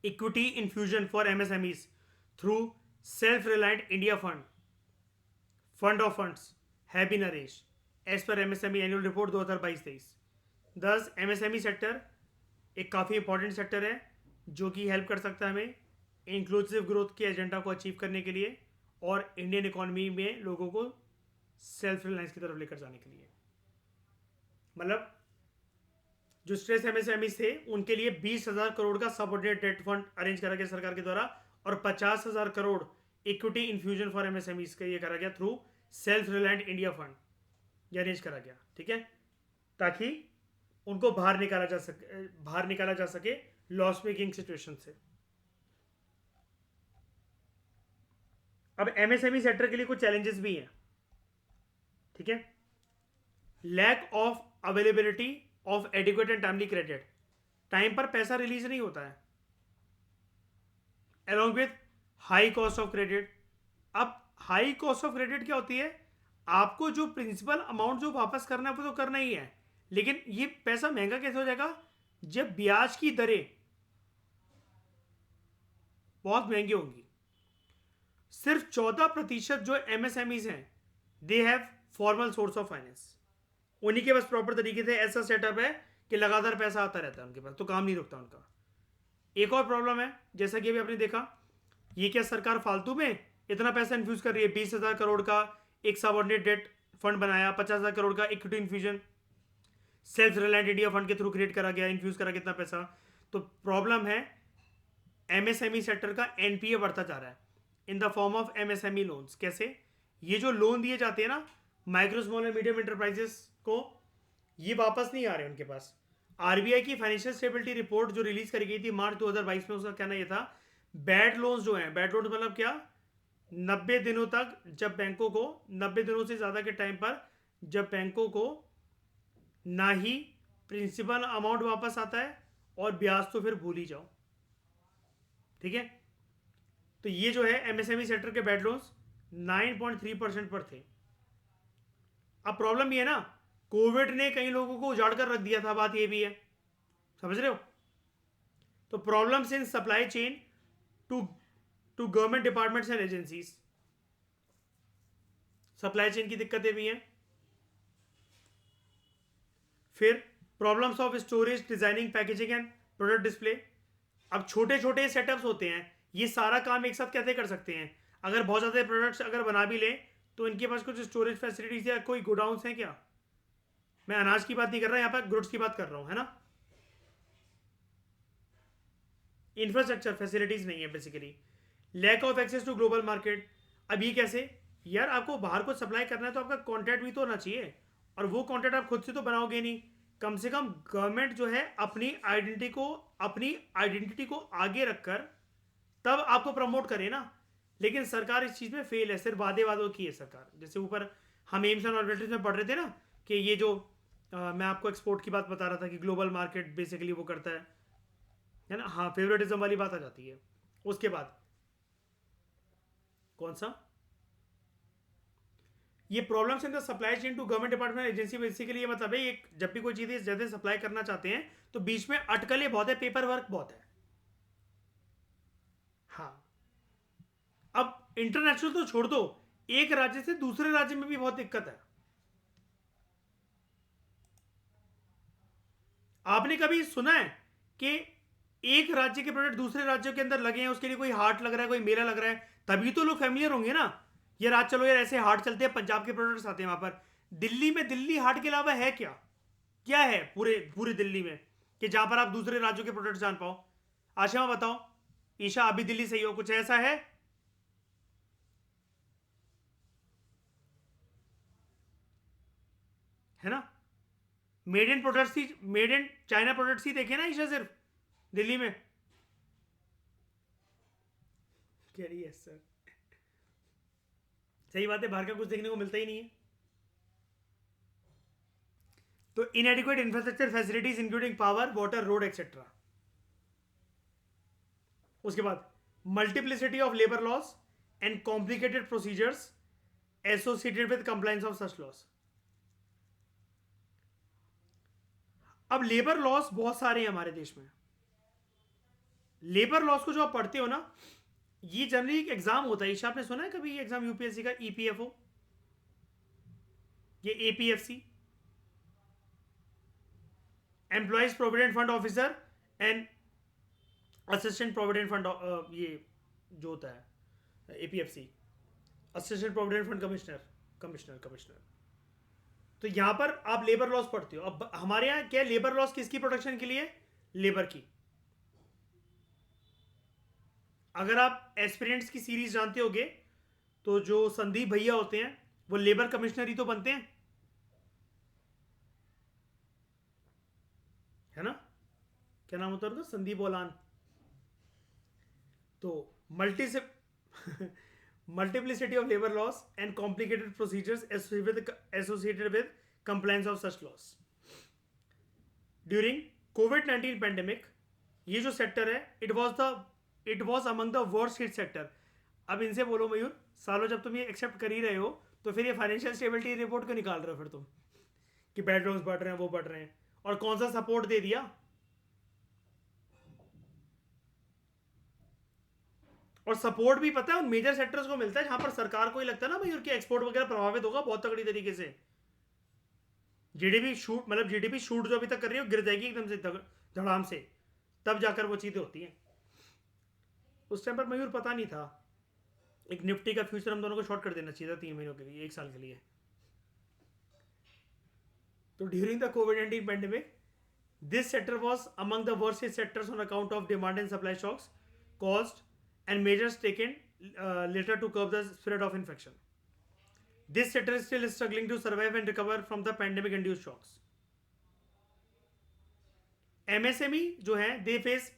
equity infusion for MSMEs through self reliant India fund of funds have been arranged as per MSME annual report 2022-23। दस एमएसएमई सेक्टर एक काफ़ी इंपॉर्टेंट सेक्टर है जो कि help कर सकता है हमें इंक्लूसिव ग्रोथ के एजेंडा को अचीव करने के लिए और इंडियन इकोनॉमी में लोगों को सेल्फ रिलायंस की तरफ लेकर जाने के लिए। मतलब जो स्ट्रेस एमएसएमई थे उनके लिए 20,000 करोड़ का सबऑर्डिनेट डेट फंड अरेंज करा गया सरकार के द्वारा और 50,000 crore equity infusion for MSMEs का ये करा गया through self reliant India fund, ये अरेंज करा गया, ठीक है, ताकि उनको बाहर निकाला जा सके लॉस मेकिंग सिचुएशन से। अब एमएसएमई सेक्टर के लिए कुछ चैलेंजेस भी हैं, ठीक है। Lack of availability of adequate and timely credit, time पर पैसा रिलीज नहीं होता है, along with high cost of credit. अब हाई कॉस्ट ऑफ क्रेडिट क्या होती है? आपको जो प्रिंसिपल अमाउंट जो वापस करना है वो तो करना ही है, लेकिन ये पैसा महंगा कैसे हो जाएगा जब ब्याज की दरें बहुत महंगी होंगी। सिर्फ 14% जो एमएसएमईज हैं they have formal source of finance, उन्हीं के पास प्रॉपर तरीके से ऐसा सेटअप है कि लगातार पैसा आता रहता है उनके पास, तो काम नहीं रुकता उनका। एक और प्रॉब्लम है, जैसा कि अभी आपने देखा, ये क्या सरकार फालतू में इतना पैसा इन्फ्यूज कर रही है? 20,000 करोड़ का एक सबऑर्डिनेट डेट फंड बनाया, 50,000 करोड़ का equity infusion self reliant India fund के थ्रू क्रिएट करा गया, इन्फ्यूज करा कितना पैसा। तो प्रॉब्लम है एमएसएमई सेक्टर का एनपीए बढ़ता जा रहा है in the form of MSME loans. कैसे? ये जो लोन दिए जाते हैं ना micro small and medium enterprises को, ये वापस नहीं आ रहे उनके पास। आरबीआई की फाइनेंशियल स्टेबिलिटी रिपोर्ट जो रिलीज करी गई थी मार्च 2022 में, उसका कहना यह था बैड लोन्स जो हैं, बैड लोन्स मतलब क्या, 90 दिनों तक जब बैंकों को 90 दिनों से ज़्यादा के टाइम पर जब बैंकों को ना ही प्रिंसिपल अमाउंट वापस आता है और ब्याज तो फिर भूल ही जाओ, ठीक है। तो ये जो है एमएसएमई सेक्टर के बैड लोन्स 9.3% पर थे। अब प्रॉब्लम ये है ना, कोविड ने कई लोगों को उजाड़ कर रख दिया था, बात ये भी है, समझ रहे हो। तो problems in supply chain to to government departments and agencies, supply chain की दिक्कतें भी हैं। फिर problems of storage, designing, packaging and product display. अब छोटे छोटे सेटअप्स होते हैं, ये सारा काम एक साथ कैसे कर सकते हैं? अगर बहुत ज़्यादा प्रोडक्ट्स अगर बना भी लें तो इनके पास कुछ स्टोरेज फैसिलिटीज या कोई गोडाउंस हैं क्या? मैं अनाज की बात नहीं कर रहा, यहाँ पर गुड्स की बात कर रहा हूँ, है ना। इंफ्रास्ट्रक्चर फैसिलिटीज नहीं है basically. Lack of access to global market. अब ये कैसे यार, आपको बाहर को सप्लाई करना है तो आपका कॉन्ट्रैक्ट भी तो होना चाहिए, और वो कॉन्ट्रैक्ट आप खुद से तो बनाओगे नहीं। कम से कम गवर्नमेंट जो है अपनी आइडेंटिटी को आगे रखकर तब आपको प्रमोट करे ना। लेकिन सरकार इस चीज़ में फेल है, सिर्फ वादे वादों की है सरकार। जैसे ऊपर हम एम्स एंड ऑब्जेक्टिव्स में पढ़ रहे थे ना कि ये जो मैं आपको एक्सपोर्ट की बात बता रहा था कि ग्लोबल मार्केट बेसिकली वो करता है ना। हाँ, फेवरेटिज्म वाली बात आ जाती है। उसके बाद कौन सा, ये problems in the supply chain to government department agency, basically ये मतलब है एक जब भी कोई चीज़ जैसे सप्लाई करना चाहते हैं तो बीच में अटकलें बहुत है, पेपर वर्क बहुत है। हाँ, अब इंटरनेशनल तो छोड़ दो, एक राज्य से दूसरे राज्य में भी बहुत दिक्कत है। आपने कभी सुना है कि एक राज्य के प्रोडक्ट दूसरे राज्यों के अंदर लगे हैं, उसके लिए कोई हाट लग रहा है, कोई मेला लग रहा है, तभी तो लोग फैमिलियर होंगे ना। ये रात चलो यार ऐसे हाट चलते हैं, पंजाब के प्रोडक्ट्स आते हैं वहां पर। दिल्ली में दिल्ली हाट के अलावा है क्या? क्या है पूरे पूरे दिल्ली में कि जहां पर आप दूसरे राज्यों के प्रोडक्ट्स जान पाओ? आशिमा बताओ, ईशा अभी दिल्ली से ही हो, कुछ ऐसा है ना। मेड इन चाइना प्रोडक्ट्स ही देखे ना ईशा सिर्फ दिल्ली में। कह रही है सर, सही बात है, बाहर का कुछ देखने को मिलता ही नहीं है। तो इनएडिक्वेट infrastructure facilities including power, water, road etcetera. उसके बाद multiplicity of labour laws and complicated procedures associated with compliance of such loss. अब लेबर लॉस बहुत सारे हैं हमारे देश में। लेबर लॉस को जो आप पढ़ते हो ना, ये जनरली एक एग्जाम होता है। ईशा आपने सुना है कभी ये एग्जाम यूपीएससी का, ईपीएफओ, ये APFC, employees provident fund officer and assistant provident fund, ये जो होता है APFC, assistant provident fund commissioner commissioner commissioner. तो यहां पर आप लेबर लॉस पढ़ते हो। अब हमारे यहां क्या लेबर लॉस किसकी प्रोटेक्शन के लिए? लेबर की। अगर आप एस्पिरेंट्स की सीरीज जानते होगे तो जो संदीप भैया होते हैं वो लेबर कमिश्नर ही तो बनते हैं, है ना। क्या नाम होता है उनका? संदीप ओलान। तो multiplicity of labour laws and complicated procedures associated with compliance of such loss during covid pandemic. ये जो सेक्टर है, it was among the worst hit sector. अब इनसे बोलो मयूर, सालों जब तुम ये एक्सेप्ट कर ही रहे हो तो फिर ये फाइनेंशियल स्टेबिलिटी रिपोर्ट क्यों निकाल रहे हो फिर तुम कि बैड लोन्स बढ़ रहे हैं, वो बढ़ रहे हैं, और कौन सा सपोर्ट दे दिया? और सपोर्ट भी पता है उन मेजर सेक्टर्स को मिलता है जहां पर सरकार को ही लगता है ना मयूर कि एक्सपोर्ट वगैरह प्रभावित होगा बहुत तगड़ी तरीके से। जीडीपी शूट, मतलब जीडीपी शूट जो अभी तक कर रही है गिर जाएगी एकदम से धड़ाम से, तब जाकर वो चीजें होती हैं। उस टाइम पर मयूर पता नहीं था, एक निफ्टी का फ्यूचर हम दोनों को शॉर्ट कर देना चाहिए था 3 महीनों के लिए, 1 साल के लिए। तो ड्यूरिंग द कोविड-19 pandemic this sector was among the worst sectors on account of demand and supply shocks caused and measures taken later to curb the spread of infection. This sector is still struggling to survive and recover from the pandemic-induced shocks. MSME जो है, they face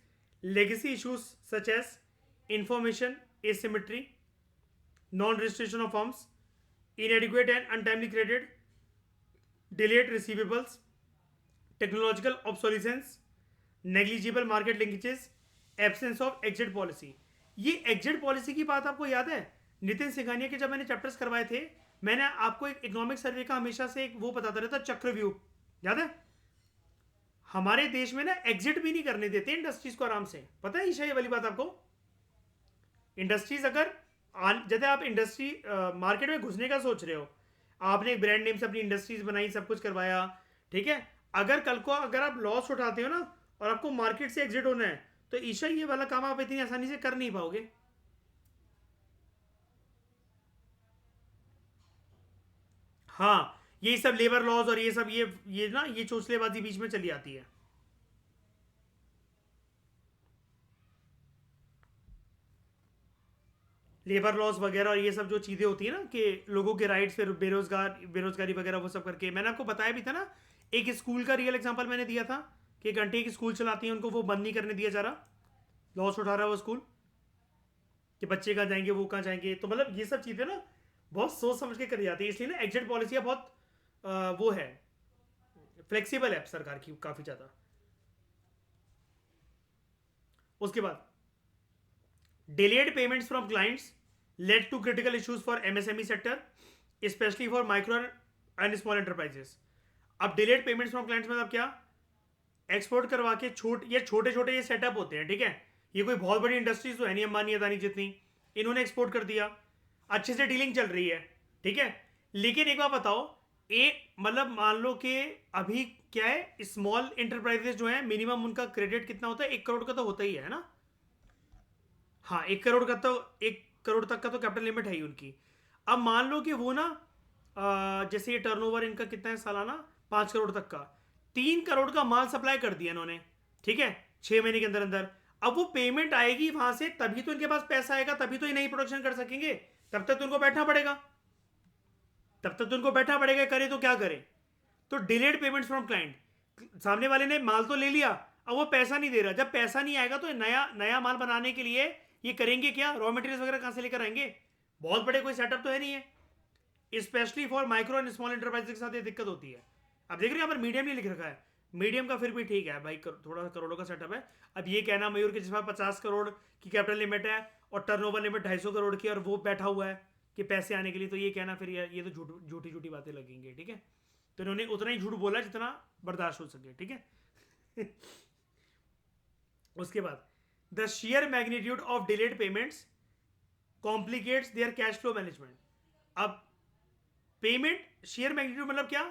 legacy issues such as information asymmetry, non-registration of firms, inadequate and untimely credit, delayed receivables, technological obsolescence, negligible market linkages, absence of exit policy. ये exit policy की बात आपको याद है नितिन सिंघानिया के जब मैंने चैप्टर्स करवाए थे? मैंने आपको एक इकोनॉमिक सर्वे का हमेशा से एक वो बताता रहता, चक्रव्यूह, याद है? हमारे देश में ना एग्जिट भी नहीं करने देते इंडस्ट्रीज को आराम से, पता है ईशा ये वाली बात आपको? इंडस्ट्रीज अगर जैसे आप इंडस्ट्री मार्केट में घुसने का सोच रहे हो, आपने एक ब्रांड नेम से अपनी इंडस्ट्रीज बनाई, सब कुछ करवाया, ठीक है, अगर कल को अगर आप लॉस उठाते हो ना और आपको मार्केट से एग्जिट होना है, तो ईशा ये वाला काम आप इतनी आसानी से कर नहीं पाओगे। हाँ, ये सब लेबर लॉज और ये सब ये ना ये चोचलेबाजी बीच में चली आती है। लेबर लॉस वगैरह और ये सब जो चीज़ें होती है ना कि लोगों के राइट्स, फिर बेरोजगारी वगैरह वो सब करके, मैंने आपको बताया भी था ना, एक स्कूल का रियल एग्जांपल मैंने दिया था कि एक आंटी एक स्कूल चलाती है, उनको वो बंद नहीं करने दिया जा रहा, लॉस उठा रहा है वो स्कूल, कि बच्चे कहाँ जाएंगे, वो कहाँ जाएंगे। तो मतलब ये सब चीज़ें ना बहुत सोच समझ के करी जाती है, इसलिए ना एग्जिट पॉलिसियाँ बहुत वो है, फ्लेक्सिबल है सरकार की काफ़ी ज़्यादा। उसके बाद delayed payments from clients led to critical issues for MSME sector, especially for micro and small enterprises. अब delayed payments from clients मतलब क्या? एक्सपोर्ट करवा के ये छोटे छोटे ये सेटअप होते हैं, ठीक है, ये कोई बहुत बड़ी इंडस्ट्रीज तो है नहीं अंबानी अदानी जितनी, इन्होंने एक्सपोर्ट कर दिया, अच्छे से डीलिंग चल रही है, ठीक है, लेकिन एक बात बताओ, मतलब मान लो कि अभी क्या है, स्मॉल इंटरप्राइजेस जो है मिनिमम उनका क्रेडिट कितना होता है, 1 करोड़ का तो होता ही है ना। हाँ, 1 करोड़ का तो 1 करोड़ तक का तो कैपिटल लिमिट है ही उनकी। अब मान लो कि वो ना जैसे ये टर्नओवर इनका कितना है सालाना, 5 करोड़ तक का, 3 करोड़ का माल सप्लाई कर दिया इन्होंने, ठीक है, 6 महीने के अंदर अंदर। अब वो पेमेंट आएगी वहां से, तभी तो इनके पास पैसा आएगा, तभी तो ये नई प्रोडक्शन कर सकेंगे, तब तक तो उनको बैठना पड़ेगा, तब तक तो उनको बैठना पड़ेगा, करे तो क्या करे। तो डिलेड पेमेंट्स फ्रॉम क्लाइंट, सामने वाले ने माल तो ले लिया, अब वो पैसा नहीं दे रहा, जब पैसा नहीं आएगा तो नया नया माल बनाने के लिए ये करेंगे क्या, रॉ मटेरियल वगैरह कहां से लेकर आएंगे, बहुत बड़े कोई सेटअप तो है नहीं है, specially for micro and small enterprise के साथ ये दिक्कत होती है। अब देख रहे हैं यहाँ पर मीडियम नहीं लिख रखा है, मीडियम का फिर भी ठीक है भाई, थोड़ा करोड़ों का सेटअप है। अब ये कहना मयूर के जिसमें 50 करोड़ की कैपिटल लिमिट है और टर्नओवर लिमिट 250 करोड़ की, और वो बैठा हुआ है कि पैसे आने के लिए, तो ये कहना फिर ये तो झूठी झूठी बातें लगेंगी, ठीक है। तो इन्होंने उतना ही झूठ बोला जितना बर्दाश्त हो सके, ठीक है। उसके बाद the sheer magnitude of delayed payments complicates their cash flow management. अब पेमेंट शेयर मैग्नीट्यूड मतलब क्या,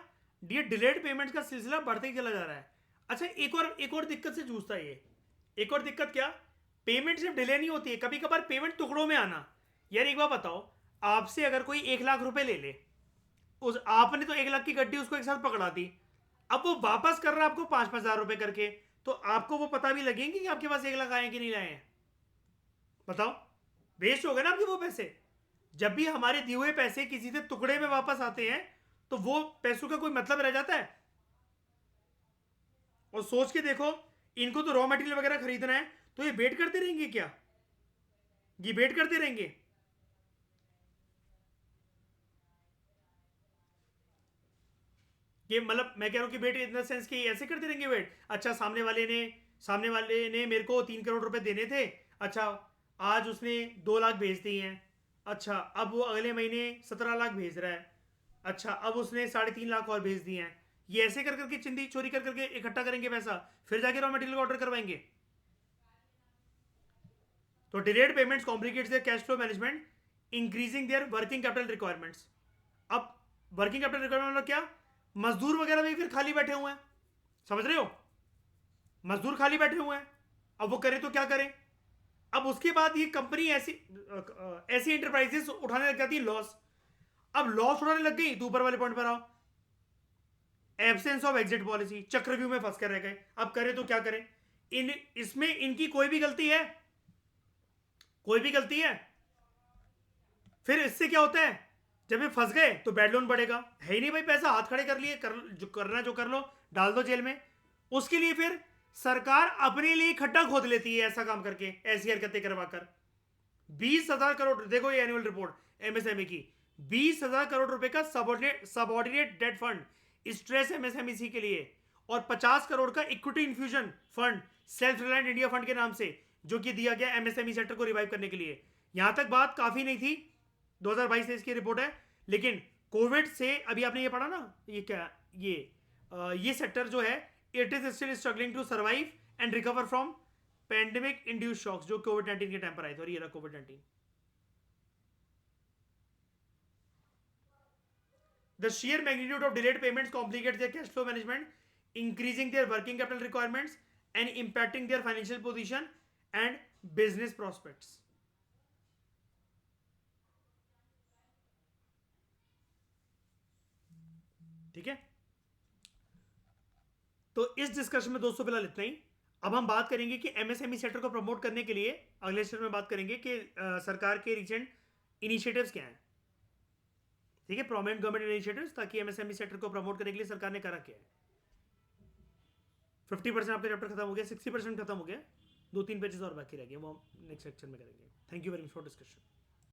ये डिलेड पेमेंट्स का सिलसिला बढ़ते ही चला जा रहा है। अच्छा, एक और दिक्कत से जूझता है ये, एक और दिक्कत क्या, पेमेंट सिर्फ डिले नहीं होती है, कभी कभार पेमेंट टुकड़ों में आना। यार एक बात बताओ, आपसे अगर कोई 1 लाख रुपए ले ले, उस आपने तो 1 लाख की गड्डी उसको एक साथ पकड़ा दी, अब वो वापस कर रहा है आपको 5-5 हजार रुपए करके, तो आपको वो पता भी लगेंगे कि आपके पास 1 लाख आए कि नहीं आए हैं, बताओ, वेस्ट हो गए ना आपके वो पैसे। जब भी हमारे दिए हुए पैसे किसी से टुकड़े में वापस आते हैं, तो वो पैसों का कोई मतलब रह जाता है। और सोच के देखो, इनको तो रॉ मटेरियल वगैरह खरीदना है, तो ये वेट करते रहेंगे क्या, ये वेट करते रहेंगे। ये मतलब मैं कह रहा हूं कि वेट इन द सेंस कि ऐसे करते रहेंगे वेट, अच्छा सामने वाले ने मेरे को 3 करोड़ रुपए देने थे, अच्छा आज उसने 2 लाख भेज दिए हैं, अच्छा अब वो अगले महीने 17 लाख भेज रहा है, अच्छा अब उसने 3.5 लाख और भेज दिए हैं। ये ऐसे कर करके चिंदी चोरी कर करके इकट्ठा करेंगे पैसा, फिर जाके रॉ मटेरियल का ऑर्डर करवाएंगे। तो delayed payments complicates their cash flow management, increasing their working capital requirements. अब वर्किंग कैपिटल रिक्वायरमेंट मतलब क्या, मजदूर वगैरह भी फिर खाली बैठे हुए हैं, समझ रहे हो, मजदूर खाली बैठे हुए हैं, अब वो करें तो क्या करें। अब उसके बाद ये कंपनी ऐसी ऐसी इंटरप्राइजेस उठाने लग जाती है लॉस। अब लॉस उठाने लग गई तो ऊपर वाले पॉइंट पर आओ, एब्सेंस ऑफ एग्जिट पॉलिसी, चक्रव्यूह में फंस कर रह गए, अब करें तो क्या करें। इसमें इनकी कोई भी गलती है, कोई भी गलती है, फिर इससे क्या होता है, जब ये फंस गए तो बैड लोन बढ़ेगा, है ही नहीं भाई पैसा, हाथ खड़े कर लिए, जो करना जो कर लो, डाल दो जेल में। उसके लिए फिर सरकार अपने लिए खड्डा खोद लेती है ऐसा काम करके, ऐसी हरकतें करवाकर। 20,000 करोड़, देखो ये एनुअल रिपोर्ट एमएसएमई की, 20,000 करोड़ रुपए का subordinate debt fund stress MSME के लिए, और 50 करोड़ का equity infusion fund self reliant India fund के नाम से, जो कि दिया गया एमएसएमई सेक्टर को रिवाइव करने के लिए। यहां तक बात काफी नहीं थी, 2022 से इसकी रिपोर्ट है, लेकिन कोविड से अभी आपने ये पढ़ा ना, ये क्या ये सेक्टर जो है it is still struggling to survive and recover from pandemic induced shocks जो कोविड-19 के टाइम पर आए थे, और ये रहा कोविड-19. The sheer magnitude of delayed payments complicates their cash flow management, increasing their working capital requirements and impacting their financial position and business prospects. ठीक है, तो इस डिस्कशन में दोस्तों फिलहाल इतना ही. अब हम बात करेंगे कि एमएसएमई सेक्टर को प्रमोट करने के लिए अगले सेशन में बात करेंगे कि सरकार के रिसेंट इनिशिएटिव्स क्या हैं. ठीक है, प्रोमिनेंट गवर्नमेंट इनिशिएटिव्स, ताकि एमएसएमई सेक्टर को प्रमोट करने के लिए सरकार ने करा क्या है. 50% आपका चैप्टर खत्म हो गया, 60% खत्म हो गया, 2-3 पेजेस और बाकी रह गए, वो हम नेक्स्ट सेक्शन में करेंगे. Thank you very much for discussion.